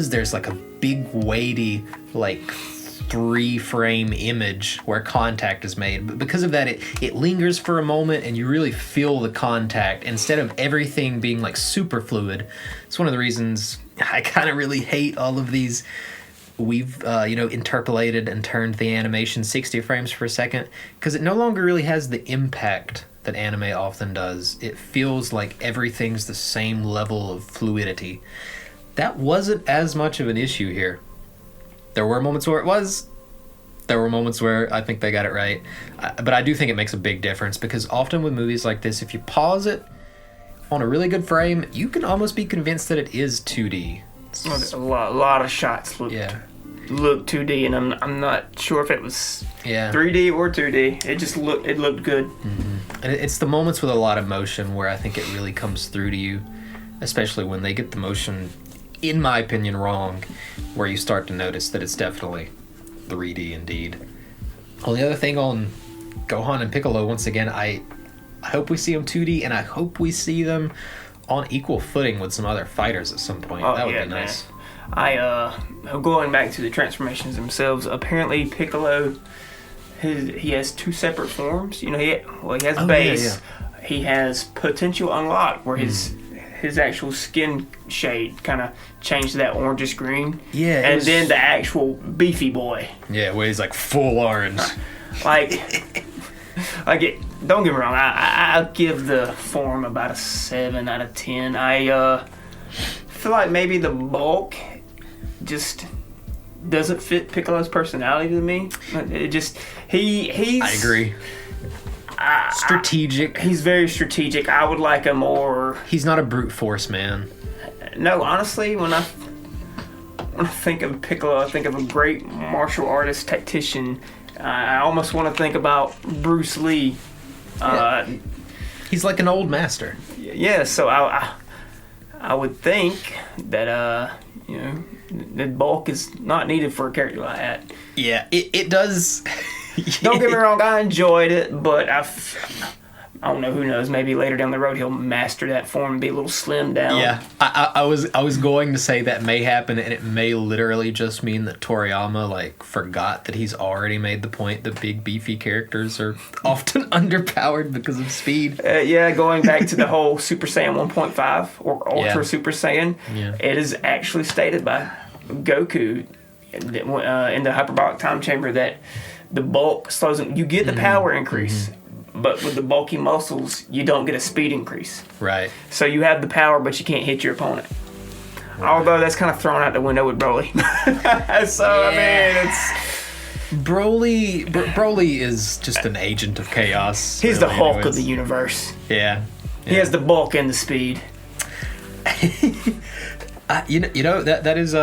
there's like a big weighty like 3-frame image where contact is made. But because of that, it lingers for a moment and you really feel the contact instead of everything being like super fluid. It's one of the reasons I kind of really hate all of these. We've interpolated and turned the animation 60 frames per second, because it no longer really has the impact that anime often does. It feels like everything's the same level of fluidity. That wasn't as much of an issue here. There were moments where it was, There were moments where I think they got it right. But I do think it makes a big difference because often with movies like this, if you pause it on a really good frame, you can almost be convinced that it is 2D. A lot of shots look 2D, and I'm not sure if it was 3D or 2D. It looked good. Mm-hmm. And it's the moments with a lot of motion where I think it really comes through to you, especially when they get the motion, in my opinion, wrong, where you start to notice that it's definitely 3D indeed. Well, the other thing on Gohan and Piccolo, once again, I hope we see them 2D, and I hope we see them on equal footing with some other fighters at some point. That would be nice. Going back to the transformations themselves, apparently Piccolo, he has 2 separate forms. You know, he has base. Yeah. He has potential unlock, where his actual skin shade kind of changed to that orangish green. Yeah. And then the actual beefy boy. Yeah, where he's like full orange. Don't get me wrong, I'll give the form about a 7 out of 10. I feel like maybe the bulk just doesn't fit Piccolo's personality to me. It just, he's... I agree. Strategic. He's very strategic. I would like a more... He's not a brute force man. No, honestly, when I think of Piccolo, I think of a great martial artist tactician. I almost want to think about Bruce Lee. He's like an old master. Yeah, so I would think that the bulk is not needed for a character like that. Yeah, it does. Don't get me wrong, I enjoyed it, but I don't know, who knows, maybe later down the road he'll master that form and be a little slimmed down. Yeah, I was going to say that may happen, and it may literally just mean that Toriyama forgot that he's already made the point that big beefy characters are often underpowered because of speed. Going back to the whole Super Saiyan 1.5 or Ultra Super Saiyan, it is actually stated by Goku in the hyperbolic time chamber that the bulk slows him. You get the power increase. But with the bulky muscles, you don't get a speed increase. Right. So you have the power, but you can't hit your opponent. Right. Although that's kind of thrown out the window with Broly. I mean, it's... Broly is just an agent of chaos. He's the Hulk of the universe. Yeah. He has the bulk and the speed. That is...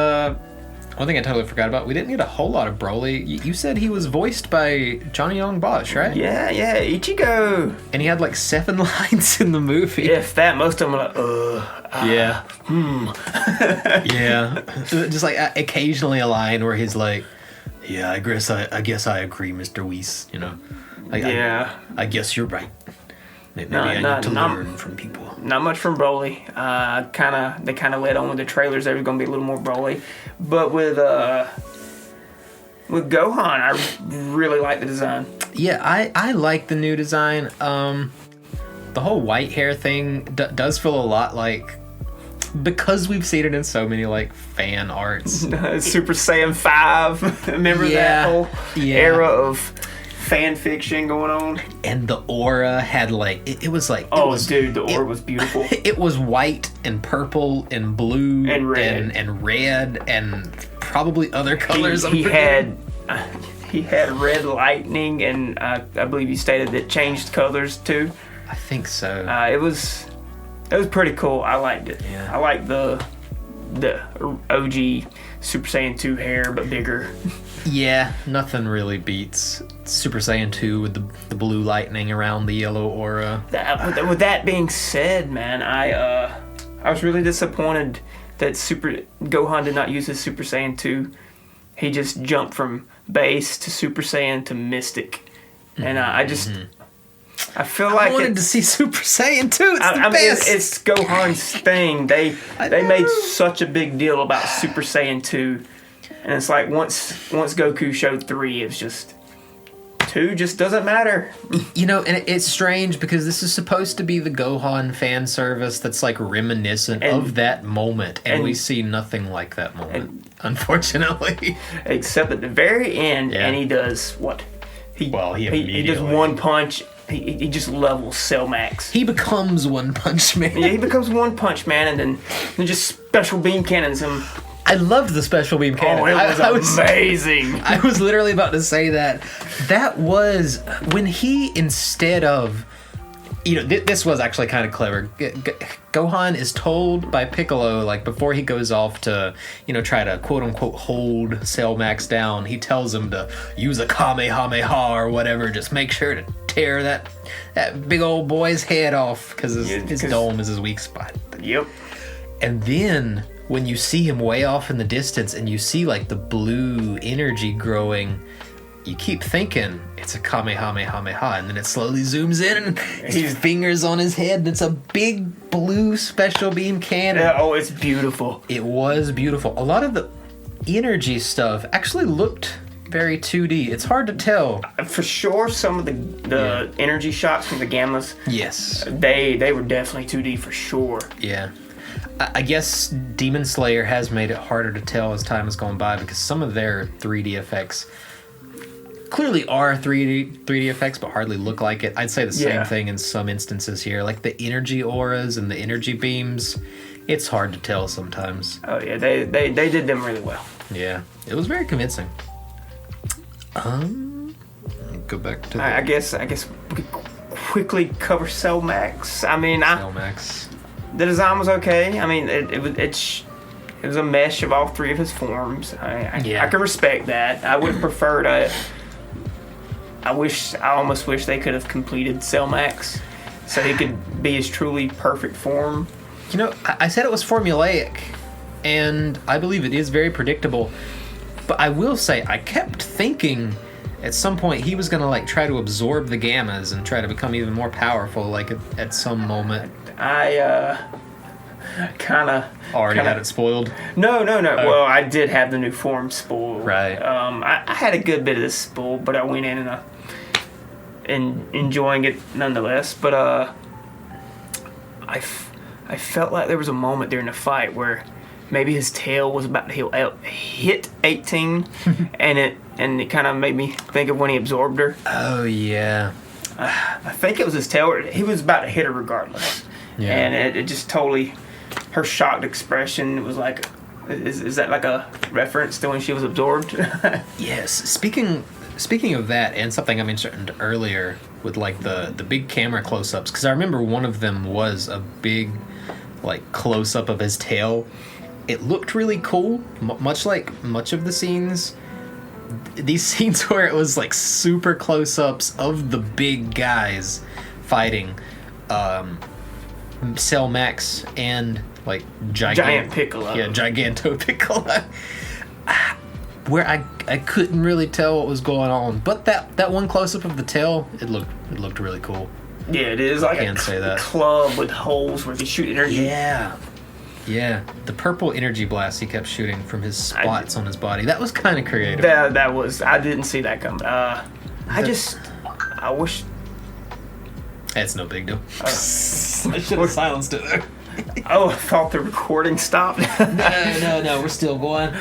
One thing I totally forgot about, we didn't get a whole lot of Broly. You said he was voiced by Johnny Young Bosch, right? Yeah, Ichigo. And he had 7 lines in the movie. If that, most of them are Yeah. Just occasionally a line where he's like, yeah, I guess I agree, Mr. Weiss, I guess you're right. Maybe I need to learn from people. Not much from Broly. They kind of led on with the trailers. There was going to be a little more Broly, but with Gohan, I really like the design. Yeah, I like the new design. The whole white hair thing does feel a lot like, because we've seen it in so many fan arts. Super Saiyan 5. Remember that whole era of fan fiction going on? And the aura had it was the aura was beautiful. It was white and purple and blue and red and probably other colors. He had red lightning, and I believe he stated that changed colors too. I think so. It was pretty cool. I liked it. Yeah. I like the OG Super Saiyan 2 hair, but bigger. Yeah, nothing really beats Super Saiyan 2 with the blue lightning around the yellow aura. With that being said, man, I was really disappointed that Gohan did not use his Super Saiyan 2. He just jumped from base to Super Saiyan to Mystic. And I feel like I wanted to see Super Saiyan 2. It's the best. It's Gohan's thing. They made such a big deal about Super Saiyan 2. And it's once Goku showed 3, it's just 2 just doesn't matter. And it's strange because this is supposed to be the Gohan fan service that's reminiscent of that moment, and we see nothing like that moment, unfortunately. Except at the very end, and he does what? He does one punch. He just levels Cell Max. He becomes One Punch Man. Yeah, he becomes One Punch Man, and then just special beam cannons him I loved the special beam cannon. Oh, it was amazing. I was literally about to say that. That was when he, instead of, this was actually kind of clever. Gohan is told by Piccolo, like, before he goes off to, try to quote-unquote hold Cell Max down, he tells him to use a Kamehameha or whatever, just make sure to tear that big old boy's head off, because his dome is his weak spot. Yep. And then, when you see him way off in the distance and you see, like, the blue energy growing, you keep thinking it's a Kamehameha, and then it slowly zooms in and his fingers on his head, and it's a big blue special beam cannon. Yeah, oh, it's beautiful. It was beautiful. A lot of the energy stuff actually looked very 2D. It's hard to tell. For sure, some of the energy shots from the Gammas, yes, they were definitely 2D for sure. Yeah. I guess Demon Slayer has made it harder to tell as time has gone by, because some of their 3D effects clearly are 3D effects, but hardly look like it. I'd say the same thing in some instances here. Like the energy auras and the energy beams, it's hard to tell sometimes. Oh yeah, they did them really well. Yeah, it was very convincing. Go back to I guess we could quickly cover Cell Max. I mean, Cell Max. The design was okay. I mean, it was a mesh of all three of his forms. I can respect that. I would have preferred I almost wish they could have completed Cell Max so he could be his truly perfect form. I said it was formulaic, and I believe it is very predictable. But I will say, I kept thinking at some point he was going to try to absorb the Gammas and try to become even more powerful, at some moment. I kind of already had it spoiled. No. Well, I did have the new form spoiled. Right. I had a good bit of this spoiled, but I went in and enjoying it nonetheless. But I felt like there was a moment during the fight where maybe his tail was about to hit 18, and it kind of made me think of when he absorbed her. Oh yeah. I think it was his tail. He was about to hit her regardless. Yeah. And it just totally, her shocked expression, it was like, is that like a reference to when she was absorbed? Yes. Speaking of that, and something I mentioned earlier with the big camera close-ups, because I remember one of them was a big close-up of his tail. It looked really cool, much like much of the scenes. These scenes where it was super close-ups of the big guys fighting, Cell Max and Giant Piccolo. Yeah, Giganto Piccolo. Where I couldn't really tell what was going on, but that one close-up of the tail, it looked really cool. Yeah, it is I can't say that. Club with holes where they shoot energy. Yeah, the purple energy blast he kept shooting from his spots on his body. That was kind of creative. That was, I didn't see that coming. I wish. It's no big deal. I should have silenced it there. Oh, I thought the recording stopped. No, we're still going.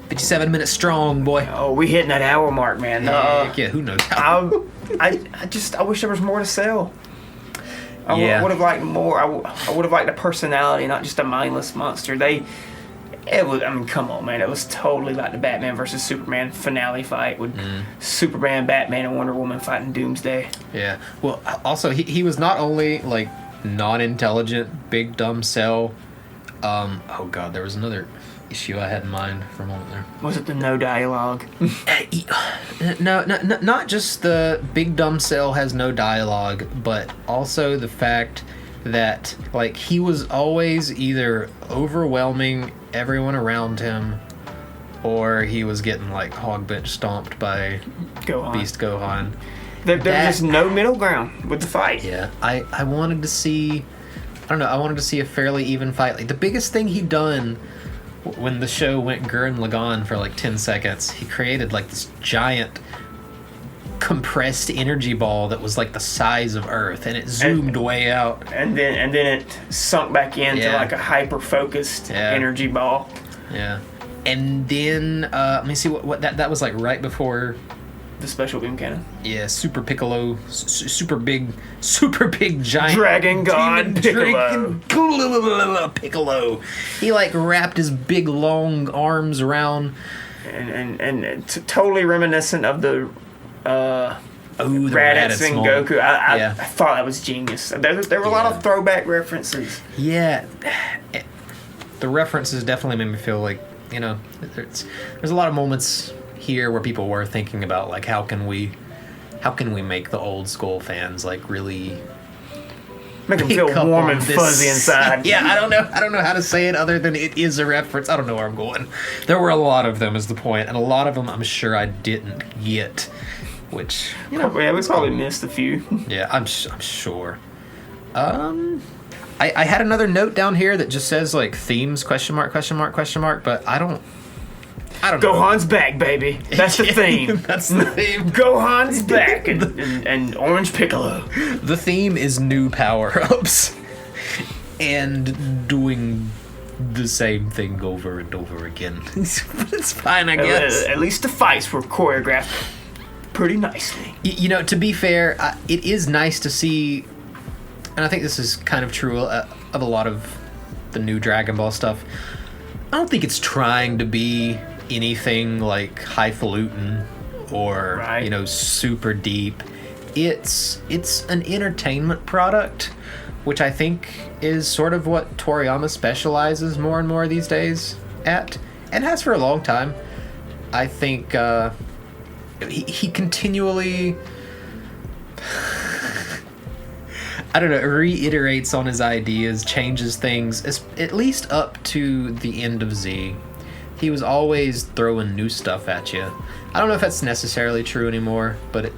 57 minutes strong, boy. Oh, we hitting that hour mark, man. Yeah, who knows? I wish there was more to sell. I would have liked more. I would have liked a personality, not just a mindless monster. Come on, man. It was totally like the Batman versus Superman finale fight with Superman, Batman, and Wonder Woman fighting Doomsday. Yeah. Well, also, he was not only, non-intelligent, big, dumb Cell. Oh, God, there was another issue I had in mind for a moment there. Was it the no dialogue? No, not just the big dumb Cell has no dialogue, but also the fact that he was always either overwhelming everyone around him, or he was getting hog bench stomped by Beast Gohan. There was just no middle ground with the fight. Yeah, I wanted to see, I wanted to see a fairly even fight. The biggest thing he'd done when the show went Gurren Lagann for 10 seconds, he created this giant compressed energy ball that was the size of Earth, and it zoomed way out. And then it sunk back into a hyper focused energy ball. Yeah. And then let me see what that was right before the special beam cannon. Yeah, Super Piccolo, super big giant Dragon God Piccolo. Piccolo. He like wrapped his big long arms around, and totally reminiscent of the the Raditz and Goku. I Yeah. thought that was genius. There were a lot of throwback references. Yeah, the references definitely made me feel like, you know, there's a lot of moments here where people were thinking about like how can we make the old school fans like really Make them pick feel up warm on and this. fuzzy inside. Yeah, I don't know how to say it other than it is a reference. I don't know where I'm going. There were a lot of them is the point, and a lot of them I'm sure I didn't get, which, you know, Yeah, we probably missed a few. yeah, I'm sure. I had another note down here that just says like themes ? But I don't know. Gohan's back, baby. That's the theme. That's the theme. Gohan's back and Orange Piccolo. The theme is new power-ups and doing the same thing over and over again. But it's fine, I guess. At least the fights were choreographed pretty nicely. You know, to be fair, it is nice to see, and I think this is kind of true of a lot of the new Dragon Ball stuff. I don't think it's trying to be anything like highfalutin or Right. you know, super deep. It's an entertainment product, which I think is sort of what Toriyama specializes more and more these days at, and has for a long time. I think he continually I don't know, reiterates on his ideas, changes things, at least up to the end of Z. He was always throwing new stuff at you. I don't know if that's necessarily true anymore, but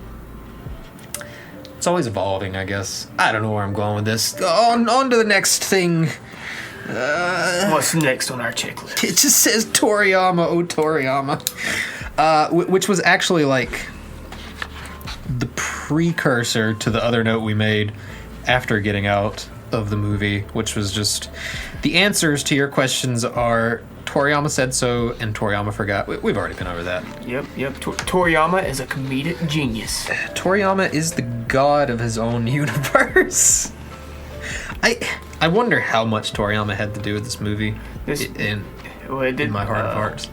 it's always evolving, I guess. I don't know where I'm going with this. On to the next thing. What's next on our checklist? It just says Toriyama, oh Toriyama. Which was actually like the precursor to the other note we made after getting out of the movie, which was just the answers to your questions are Toriyama said so and Toriyama forgot. We've already been over that. Yep. Toriyama is a comedic genius. Toriyama is the god of his own universe. I wonder how much Toriyama had to do with this movie. In my heart of hearts.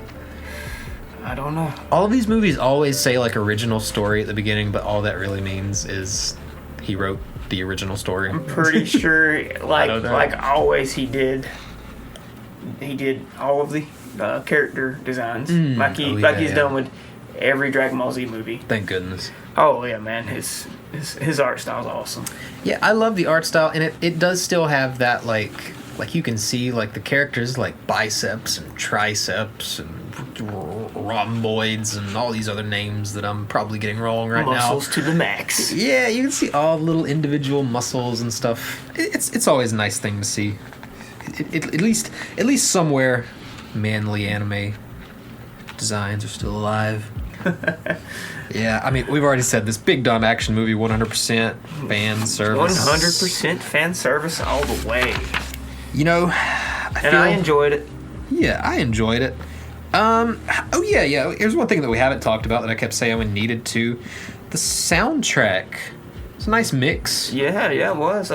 I don't know. All of these movies always say like original story at the beginning, but all that really means is he wrote the original story. I'm pretty sure, don't know. like always, he did all of the character designs, like he's done with every Dragon Ball Z movie. Thank goodness. Oh yeah, man, his art style's awesome. Yeah, I love the art style, and it does still have that like you can see like the characters like biceps and triceps and rhomboids and all these other names that I'm probably getting wrong right now. Muscles to the max. Yeah, you can see all the little individual muscles and stuff. It's always a nice thing to see. At least somewhere manly anime designs are still alive. Yeah, I mean, we've already said this big dumb action movie, 100% fan service. 100% fan service all the way. You know, I enjoyed it. Yeah, I enjoyed it. Oh yeah. Here's one thing that we haven't talked about that I kept saying we needed to. The soundtrack. It's a nice mix. Yeah, it was.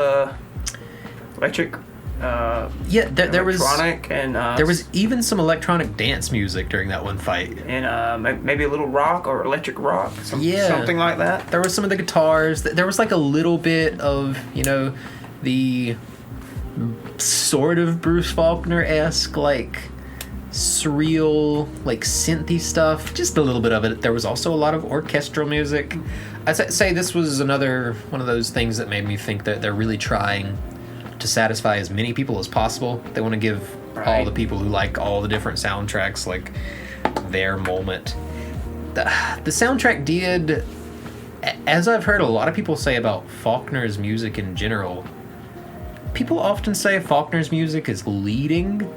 Electric. There was electronic and there was even some electronic dance music during that one fight. And maybe a little rock or electric rock. Something like that. There was some of the guitars. There was like a little bit of, you know, the sort of Bruce Faulkner-esque, like surreal, like synthy stuff. Just a little bit of it. There was also a lot of orchestral music. I'd say this was another one of those things that made me think that they're really trying to satisfy as many people as possible. They want to give all the people who like all the different soundtracks like their moment. The soundtrack did, as I've heard a lot of people say about Faulkner's music in general, people often say Faulkner's music is leading,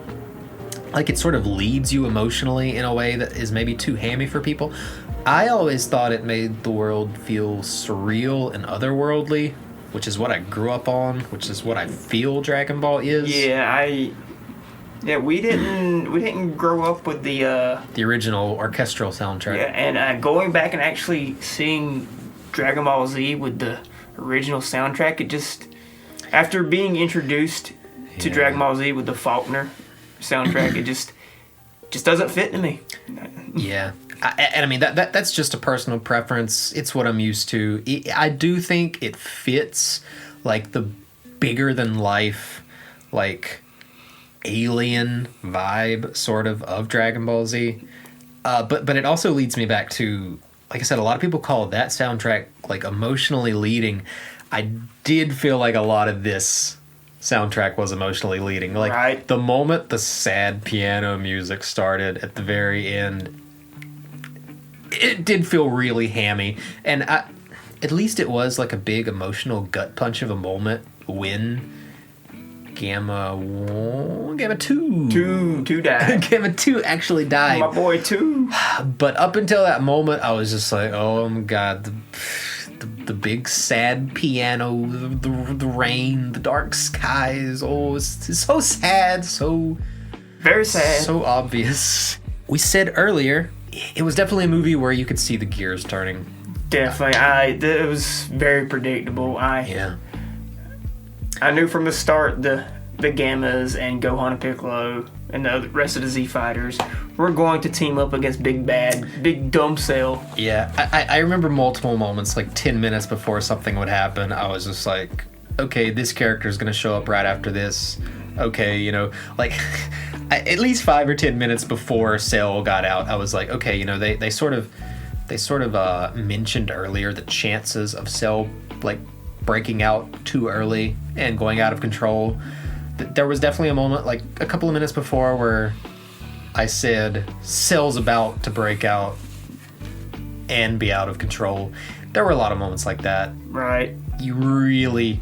like it sort of leads you emotionally in a way that is maybe too hammy for people. I always thought it made the world feel surreal and otherworldly, which is what I grew up on, which is what I feel Dragon Ball is. Yeah, Yeah, we didn't grow up with the original orchestral soundtrack. Yeah, and going back and actually seeing Dragon Ball Z with the original soundtrack, it just, after being introduced to Dragon Ball Z with the Faulkner soundtrack, it just doesn't fit to me. Yeah. And I mean, that's just a personal preference. It's what I'm used to. I do think it fits, like, the bigger than life, like, alien vibe sort of Dragon Ball Z. But it also leads me back to, like I said, a lot of people call that soundtrack, like, emotionally leading. I did feel like a lot of this soundtrack was emotionally leading. Like, the moment the sad piano music started at the very end, it did feel really hammy. And at least it was like a big emotional gut punch of a moment when Gamma 2 died. Gamma 2 actually died. My boy 2. But up until that moment, I was just like, oh my god, the big sad piano, the rain, the dark skies. Oh, it's so sad, so very sad, so obvious. We said earlier, it was definitely a movie where you could see the gears turning. Definitely, it was very predictable. I knew from the start the Gammas and Gohan and Piccolo and the rest of the Z Fighters were going to team up against Big Dumb Cell. Yeah, I remember multiple moments, like 10 minutes before something would happen, I was just like, okay, this character is going to show up right after this. Okay, you know, like, at least 5 or 10 minutes before Cell got out, I was like, okay, you know, they sort of mentioned earlier the chances of Cell, like, breaking out too early and going out of control. There was definitely a moment, like a couple of minutes before, where I said Cell's about to break out and be out of control. There were a lot of moments like that. Right. You really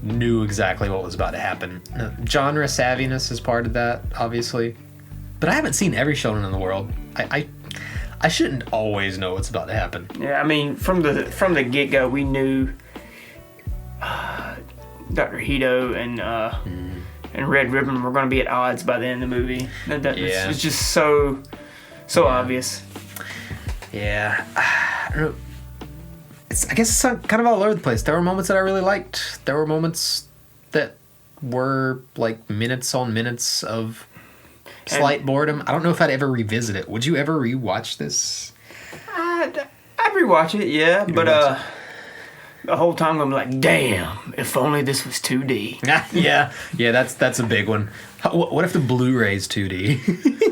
knew exactly what was about to happen. Genre savviness is part of that, obviously. But I haven't seen every shonen in the world. I shouldn't always know what's about to happen. Yeah, I mean, from the get-go, we knew Dr. Hito and Red Ribbon were going to be at odds by the end of the movie. It's just so obvious. Yeah. I don't know. I guess it's kind of all over the place. There were moments that I really liked. There were moments that were like minutes on minutes of slight boredom. I don't know if I'd ever revisit it. Would you ever rewatch this? I'd rewatch it, yeah. But the whole time I'm like, damn, if only this was 2D. yeah, that's a big one. What if the Blu-ray's 2D?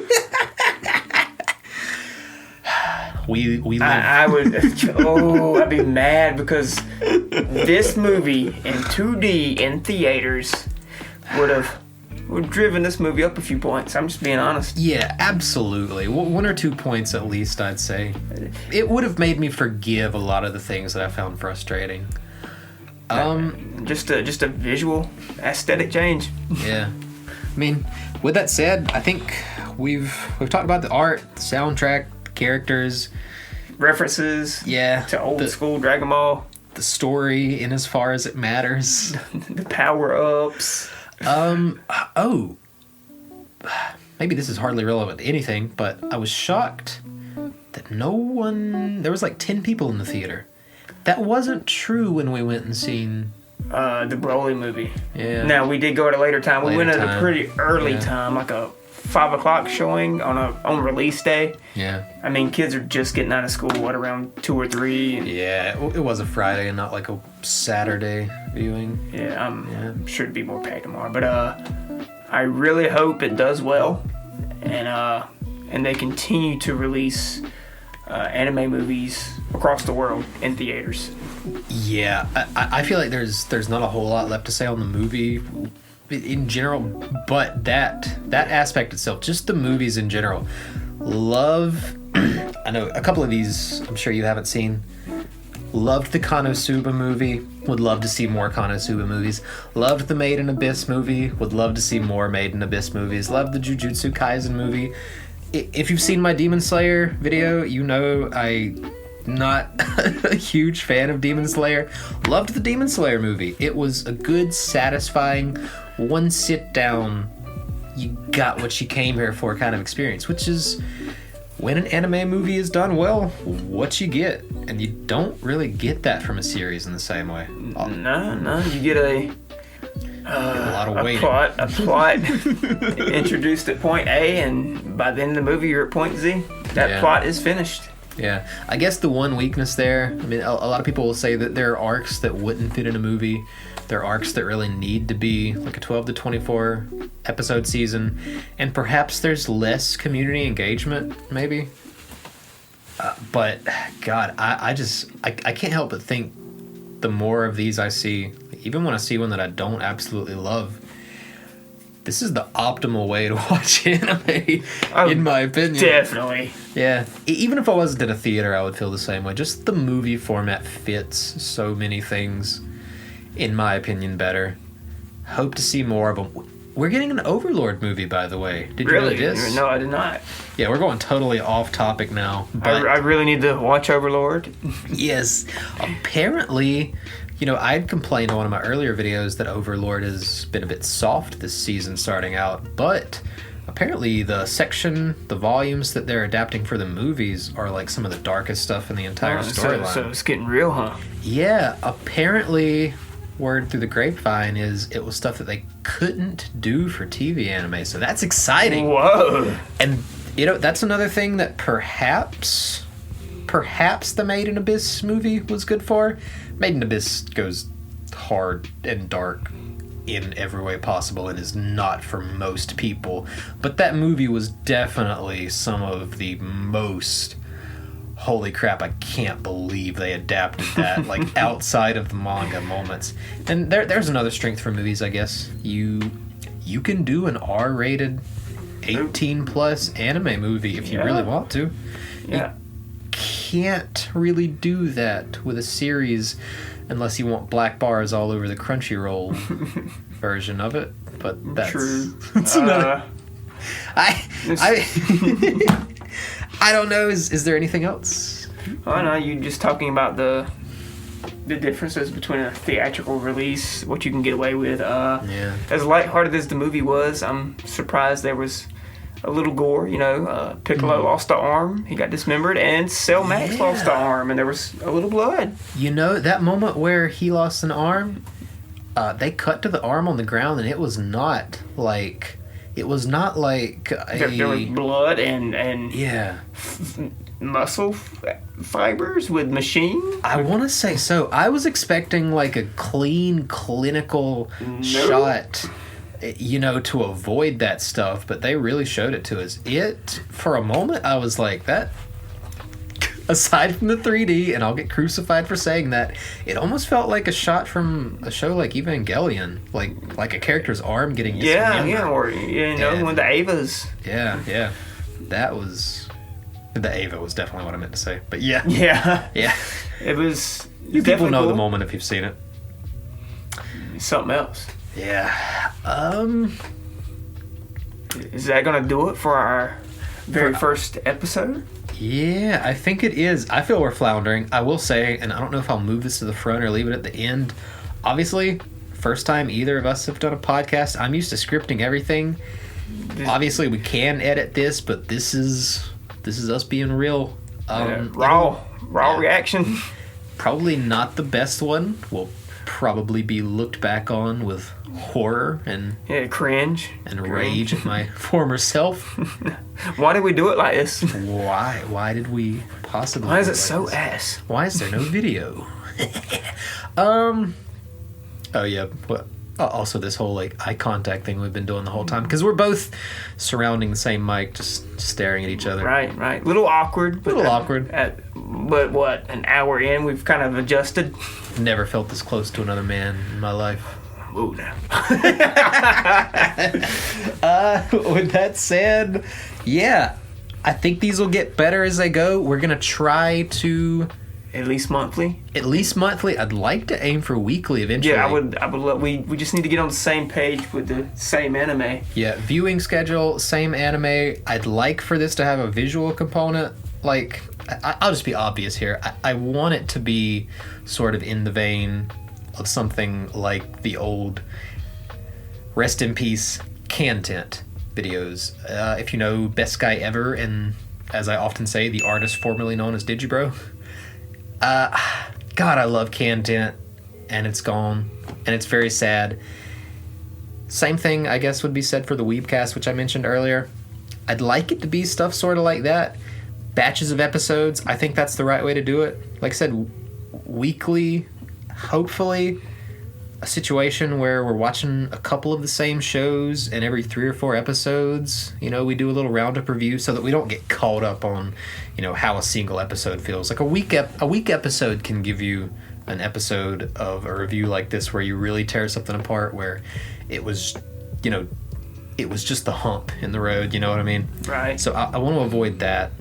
we I would. I'd be mad because this movie in 2D in theaters would have driven this movie up a few points. I'm just being honest. Yeah, absolutely. 1 or 2 points at least, I'd say. It would have made me forgive a lot of the things that I found frustrating. Just a visual aesthetic change. Yeah. I mean, with that said, I think we've talked about the art, the soundtrack, characters, references, to old school Dragon Ball, the story in as far as it matters, the power-ups. Maybe this is hardly relevant to anything, but I was shocked that there was like 10 people in the theater. That wasn't true when we went and seen the Broly movie. Yeah. Now, we did go at a later time. We went at a pretty early time, like a 5 o'clock showing on release day. Yeah. I mean, kids are just getting out of school, around 2 or 3? Yeah, it was a Friday and not like a Saturday viewing. Yeah, I'm sure it'd be more packed tomorrow. But I really hope it does well, and they continue to release anime movies across the world in theaters. Yeah, I feel like there's not a whole lot left to say on the movie in general, but that aspect itself, just the movies in general, love. I know a couple of these I'm sure you haven't seen. Loved the Konosuba movie, would love to see more Konosuba movies. Loved the Made in Abyss movie, would love to see more Made in Abyss movies. Loved the Jujutsu Kaisen movie. If you've seen my Demon Slayer video, you know I'm not a huge fan of Demon Slayer. Loved the Demon Slayer movie. It was a good, satisfying, one sit down you got what you came here for kind of experience, which is when an anime movie is done well, what you get. And you don't really get that from a series in the same way. No, you get a lot of weight. A plot introduced at point A, and by the end of the movie, you're at point Z. That plot is finished. Yeah, I guess the one weakness there, I mean, a lot of people will say that there are arcs that wouldn't fit in a movie. There are arcs that really need to be like a 12 to 24 episode season, and perhaps there's less community engagement, maybe. But God, I can't help but think the more of these I see, even when I see one that I don't absolutely love, this is the optimal way to watch anime, in my opinion. Definitely. Yeah. Even if I wasn't in a theater, I would feel the same way. Just the movie format fits so many things, in my opinion, better. Hope to see more of them. We're getting an Overlord movie, by the way. Did you know this? No, I did not. Yeah, we're going totally off topic now. But I really need to watch Overlord. Yes. Apparently, I'd complained in one of my earlier videos that Overlord has been a bit soft this season starting out, but apparently the volumes that they're adapting for the movies are like some of the darkest stuff in the entire storyline. So it's getting real, huh? Yeah, apparently word through the grapevine is it was stuff that they couldn't do for TV anime, so that's exciting. Whoa. And that's another thing that perhaps the Made in Abyss movie was good for. Made in Abyss goes hard and dark in every way possible and is not for most people, but that movie was definitely some of the most holy crap, I can't believe they adapted that, like outside of the manga moments. And there's another strength for movies, I guess. You can do an R-rated 18 plus anime movie if you really want to. Yeah. Can't really do that with a series unless you want black bars all over the Crunchyroll version of it. But that's true. That's another. I don't know. Is there anything else? Oh no, you just talking about the differences between a theatrical release, what you can get away with. As lighthearted as the movie was, I'm surprised there was a little gore. Piccolo lost an arm, he got dismembered, and Cell Max lost an arm, and there was a little blood. That moment where he lost an arm, they cut to the arm on the ground, and it was not like there was blood and muscle fibers with machine. I want to say so. I was expecting like a clean clinical shot, to avoid that stuff, but they really showed it to us. For a moment, I was like, that, aside from the 3D, and I'll get crucified for saying that, it almost felt like a shot from a show like Evangelion, like a character's arm getting dismembered. Or when the Avas. Yeah. That was... The Ava was definitely what I meant to say, but yeah. It was... You people know the moment if you've seen it. Something else. Yeah. Is that gonna do it for our very first episode? Yeah, I think it is. I feel we're floundering. I will say, and I don't know if I'll move this to the front or leave it at the end. Obviously, first time either of us have done a podcast. I'm used to scripting everything. Obviously, we can edit this, but this is us being real. Raw reaction. Probably not the best one. Will probably be looked back on with horror and cringe and rage at my former self. Why did we do it like this? Why did we possibly? Why is it so ass? Why is there no video? Oh yeah. What? Also, this whole eye contact thing we've been doing the whole time because we're both surrounding the same mic, just staring at each other. Right. Little awkward. But what? An hour in, we've kind of adjusted. Never felt this close to another man in my life. Ooh, no. With that said, yeah, I think these will get better as they go. We're gonna try to. At least monthly. I'd like to aim for weekly eventually. Yeah, I would love. We just need to get on the same page with the same anime. Yeah, viewing schedule, same anime. I'd like for this to have a visual component. I'll just be obvious here. I want it to be sort of in the vein of something like the old Rest in Peace Content. videos. If you know Best Guy Ever, and as I often say, the artist formerly known as Digibro. God, I love content, and it's gone, and it's very sad. Same thing, I guess, would be said for the Weebcast, which I mentioned earlier. I'd like it to be stuff sort of like that. Batches of episodes, I think that's the right way to do it. Like I said, weekly, hopefully, a situation where we're watching a couple of the same shows, and every 3 or 4 episodes, we do a little roundup review so that we don't get caught up on, how a single episode feels. Like a week episode can give you an episode of a review like this where you really tear something apart, where it was, it was just the hump in the road, you know what I mean? Right. So I want to avoid that.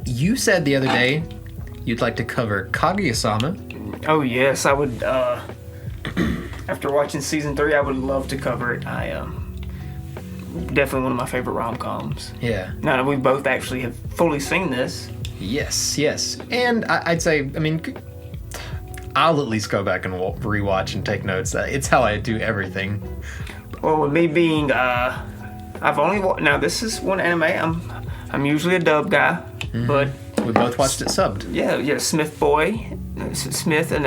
You said the other day you'd like to cover Kaguya-sama. Oh, yes, I would, after watching season 3, I would love to cover it. Definitely one of my favorite rom-coms. Yeah. Now that we both actually have fully seen this. Yes. And I'd say, I'll at least go back and rewatch and take notes. It's how I do everything. Well, with me being, I've only now this is one anime. I'm usually a dub guy, but we both watched it subbed. Yeah, Smith and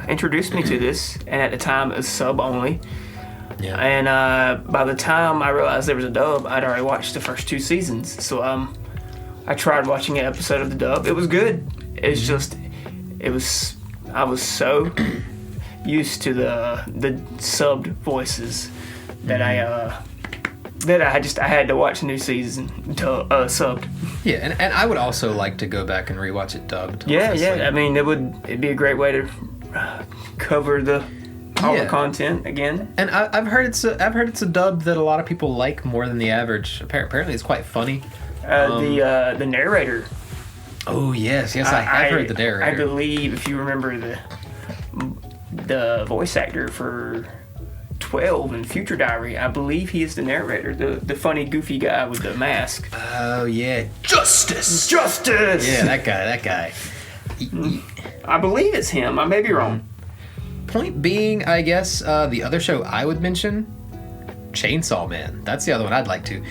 introduced me to this, and at the time it was sub only. Yeah. And by the time I realized there was a dub, I'd already watched the first 2 seasons. So I tried watching an episode of the dub. It was good. It's just, I was so used to the subbed voices that I had to watch a new season until subbed. Yeah, and I would also like to go back and rewatch it dubbed. Yeah. Honestly. It'd be a great way to cover all the content again. And I've heard it's a dub that a lot of people like more than the average. Apparently, it's quite funny. The narrator. Oh yes, I've heard the narrator. I believe, if you remember the voice actor for 12 in Future Diary, I believe he is the narrator, the funny goofy guy with the mask. Oh yeah, Justice. Yeah, that guy. I believe it's him. I may be wrong. Point being, I guess the other show I would mention, Chainsaw Man. That's the other one I'd like to.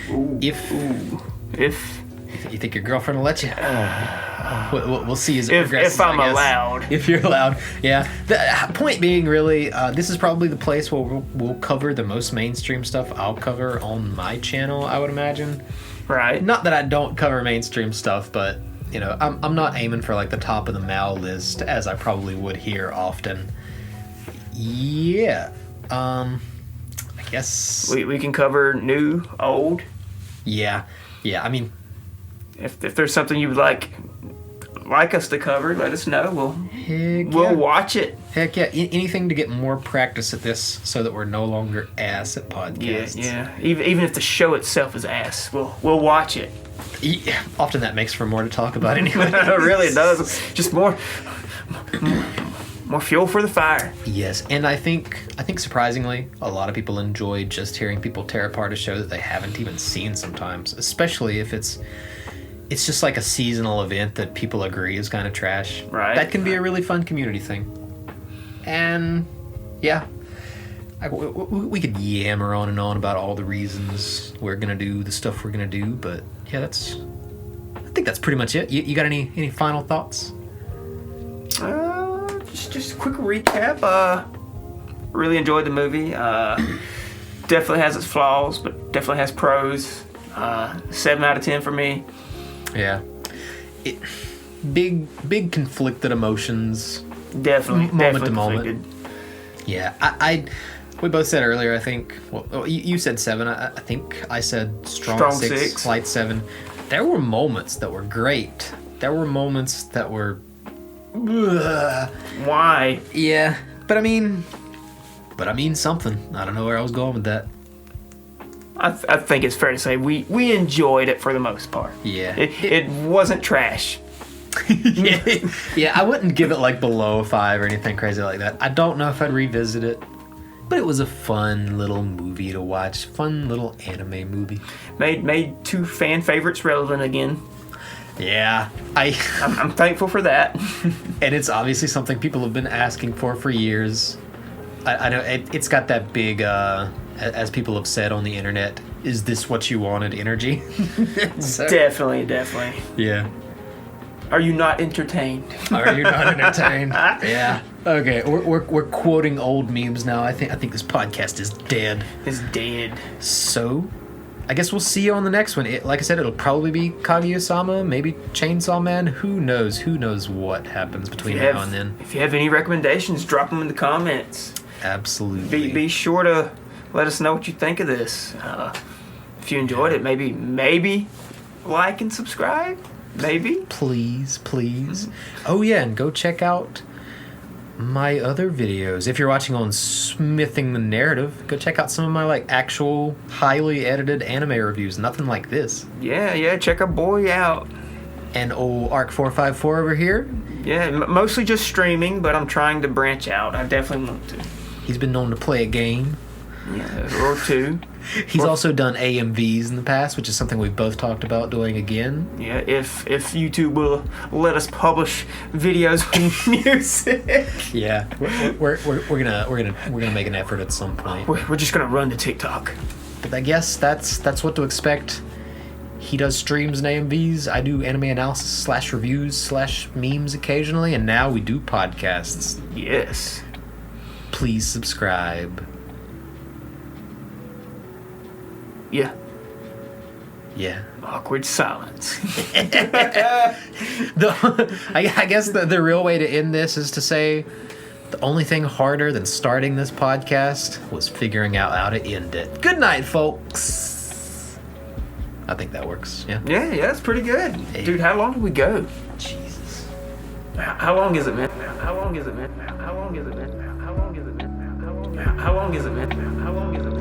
If you think your girlfriend will let you? We'll see as it progresses. If I'm allowed. If you're allowed, yeah. The point being, really, this is probably the place where we'll cover the most mainstream stuff I'll cover on my channel, I would imagine. Right. Not that I don't cover mainstream stuff, but, I'm not aiming for, like, the top of the Mal list, as I probably would here often. Yeah. I guess... We can cover new, old. Yeah. If there's something you would like us to cover, let us know. We'll watch it. Heck yeah. Anything to get more practice at this so that we're no longer ass at podcasts. Yeah. Even if the show itself is ass, we'll watch it. Yeah, often that makes for more to talk about anyway. It really does. Just more fuel for the fire. Yes, and I think surprisingly, a lot of people enjoy just hearing people tear apart a show that they haven't even seen sometimes, especially if it's just like a seasonal event that people agree is kind of trash. Right. That can be a really fun community thing. And yeah, we could yammer on and on about all the reasons we're gonna do the stuff we're gonna do, but yeah, I think that's pretty much it. You got any final thoughts? Just a quick recap. Really enjoyed the movie. Definitely has its flaws, but definitely has pros. 7 out of 10 for me. Yeah. Big conflicted emotions. Definitely. Moment to moment. Yeah. We both said earlier, I think, well, you said 7. I think I said strong 6, light 7. There were moments that were great. There were moments that were... Why? Yeah. But I mean something. I don't know where I was going with that. I think it's fair to say we enjoyed it for the most part. Yeah. It wasn't trash. Yeah, I wouldn't give it like below a 5 or anything crazy like that. I don't know if I'd revisit it. But it was a fun little movie to watch. Fun little anime movie. Made 2 fan favorites relevant again. Yeah. I'm thankful for that. And it's obviously something people have been asking for years. I know it's got that big, as people have said on the internet, is this what you wanted energy. So, Definitely. yeah. Are you not entertained? Are you not entertained? Yeah. Okay, we're quoting old memes now. I think this podcast is dead. It's dead. So, I guess we'll see you on the next one. Like I said, it'll probably be Kaguya-sama, maybe Chainsaw Man. Who knows? Who knows what happens between now and then? If you have any recommendations, drop them in the comments. Absolutely. Be sure to let us know what you think of this. If you enjoyed it, maybe like and subscribe. Maybe. Please. Oh yeah, and go check out my other videos. If you're watching on Smithing the Narrative, go check out some of my like actual highly edited anime reviews. Nothing like this. Yeah, check our boy out. And old Arc454 over here. Yeah, mostly just streaming, but I'm trying to branch out. I definitely want to. He's been known to play a game. Yeah, or two. He's also done AMVs in the past, which is something we've both talked about doing again. Yeah, if YouTube will let us publish videos with music. Yeah, we're gonna make an effort at some point. We're just gonna run to TikTok. But I guess that's what to expect. He does streams and AMVs. I do anime analysis / reviews / memes occasionally, and now we do podcasts. Yes. Please subscribe. Yeah. Awkward silence. I guess the real way to end this is to say the only thing harder than starting this podcast was figuring out how to end it. Good night, folks. I think that works. Yeah. Yeah, that's pretty good. Hey. Dude, how long did we go? Jesus. How long is it, man? How long is it, man? How long is it, man? How long is it, man? How long is it, man? How long is it, man?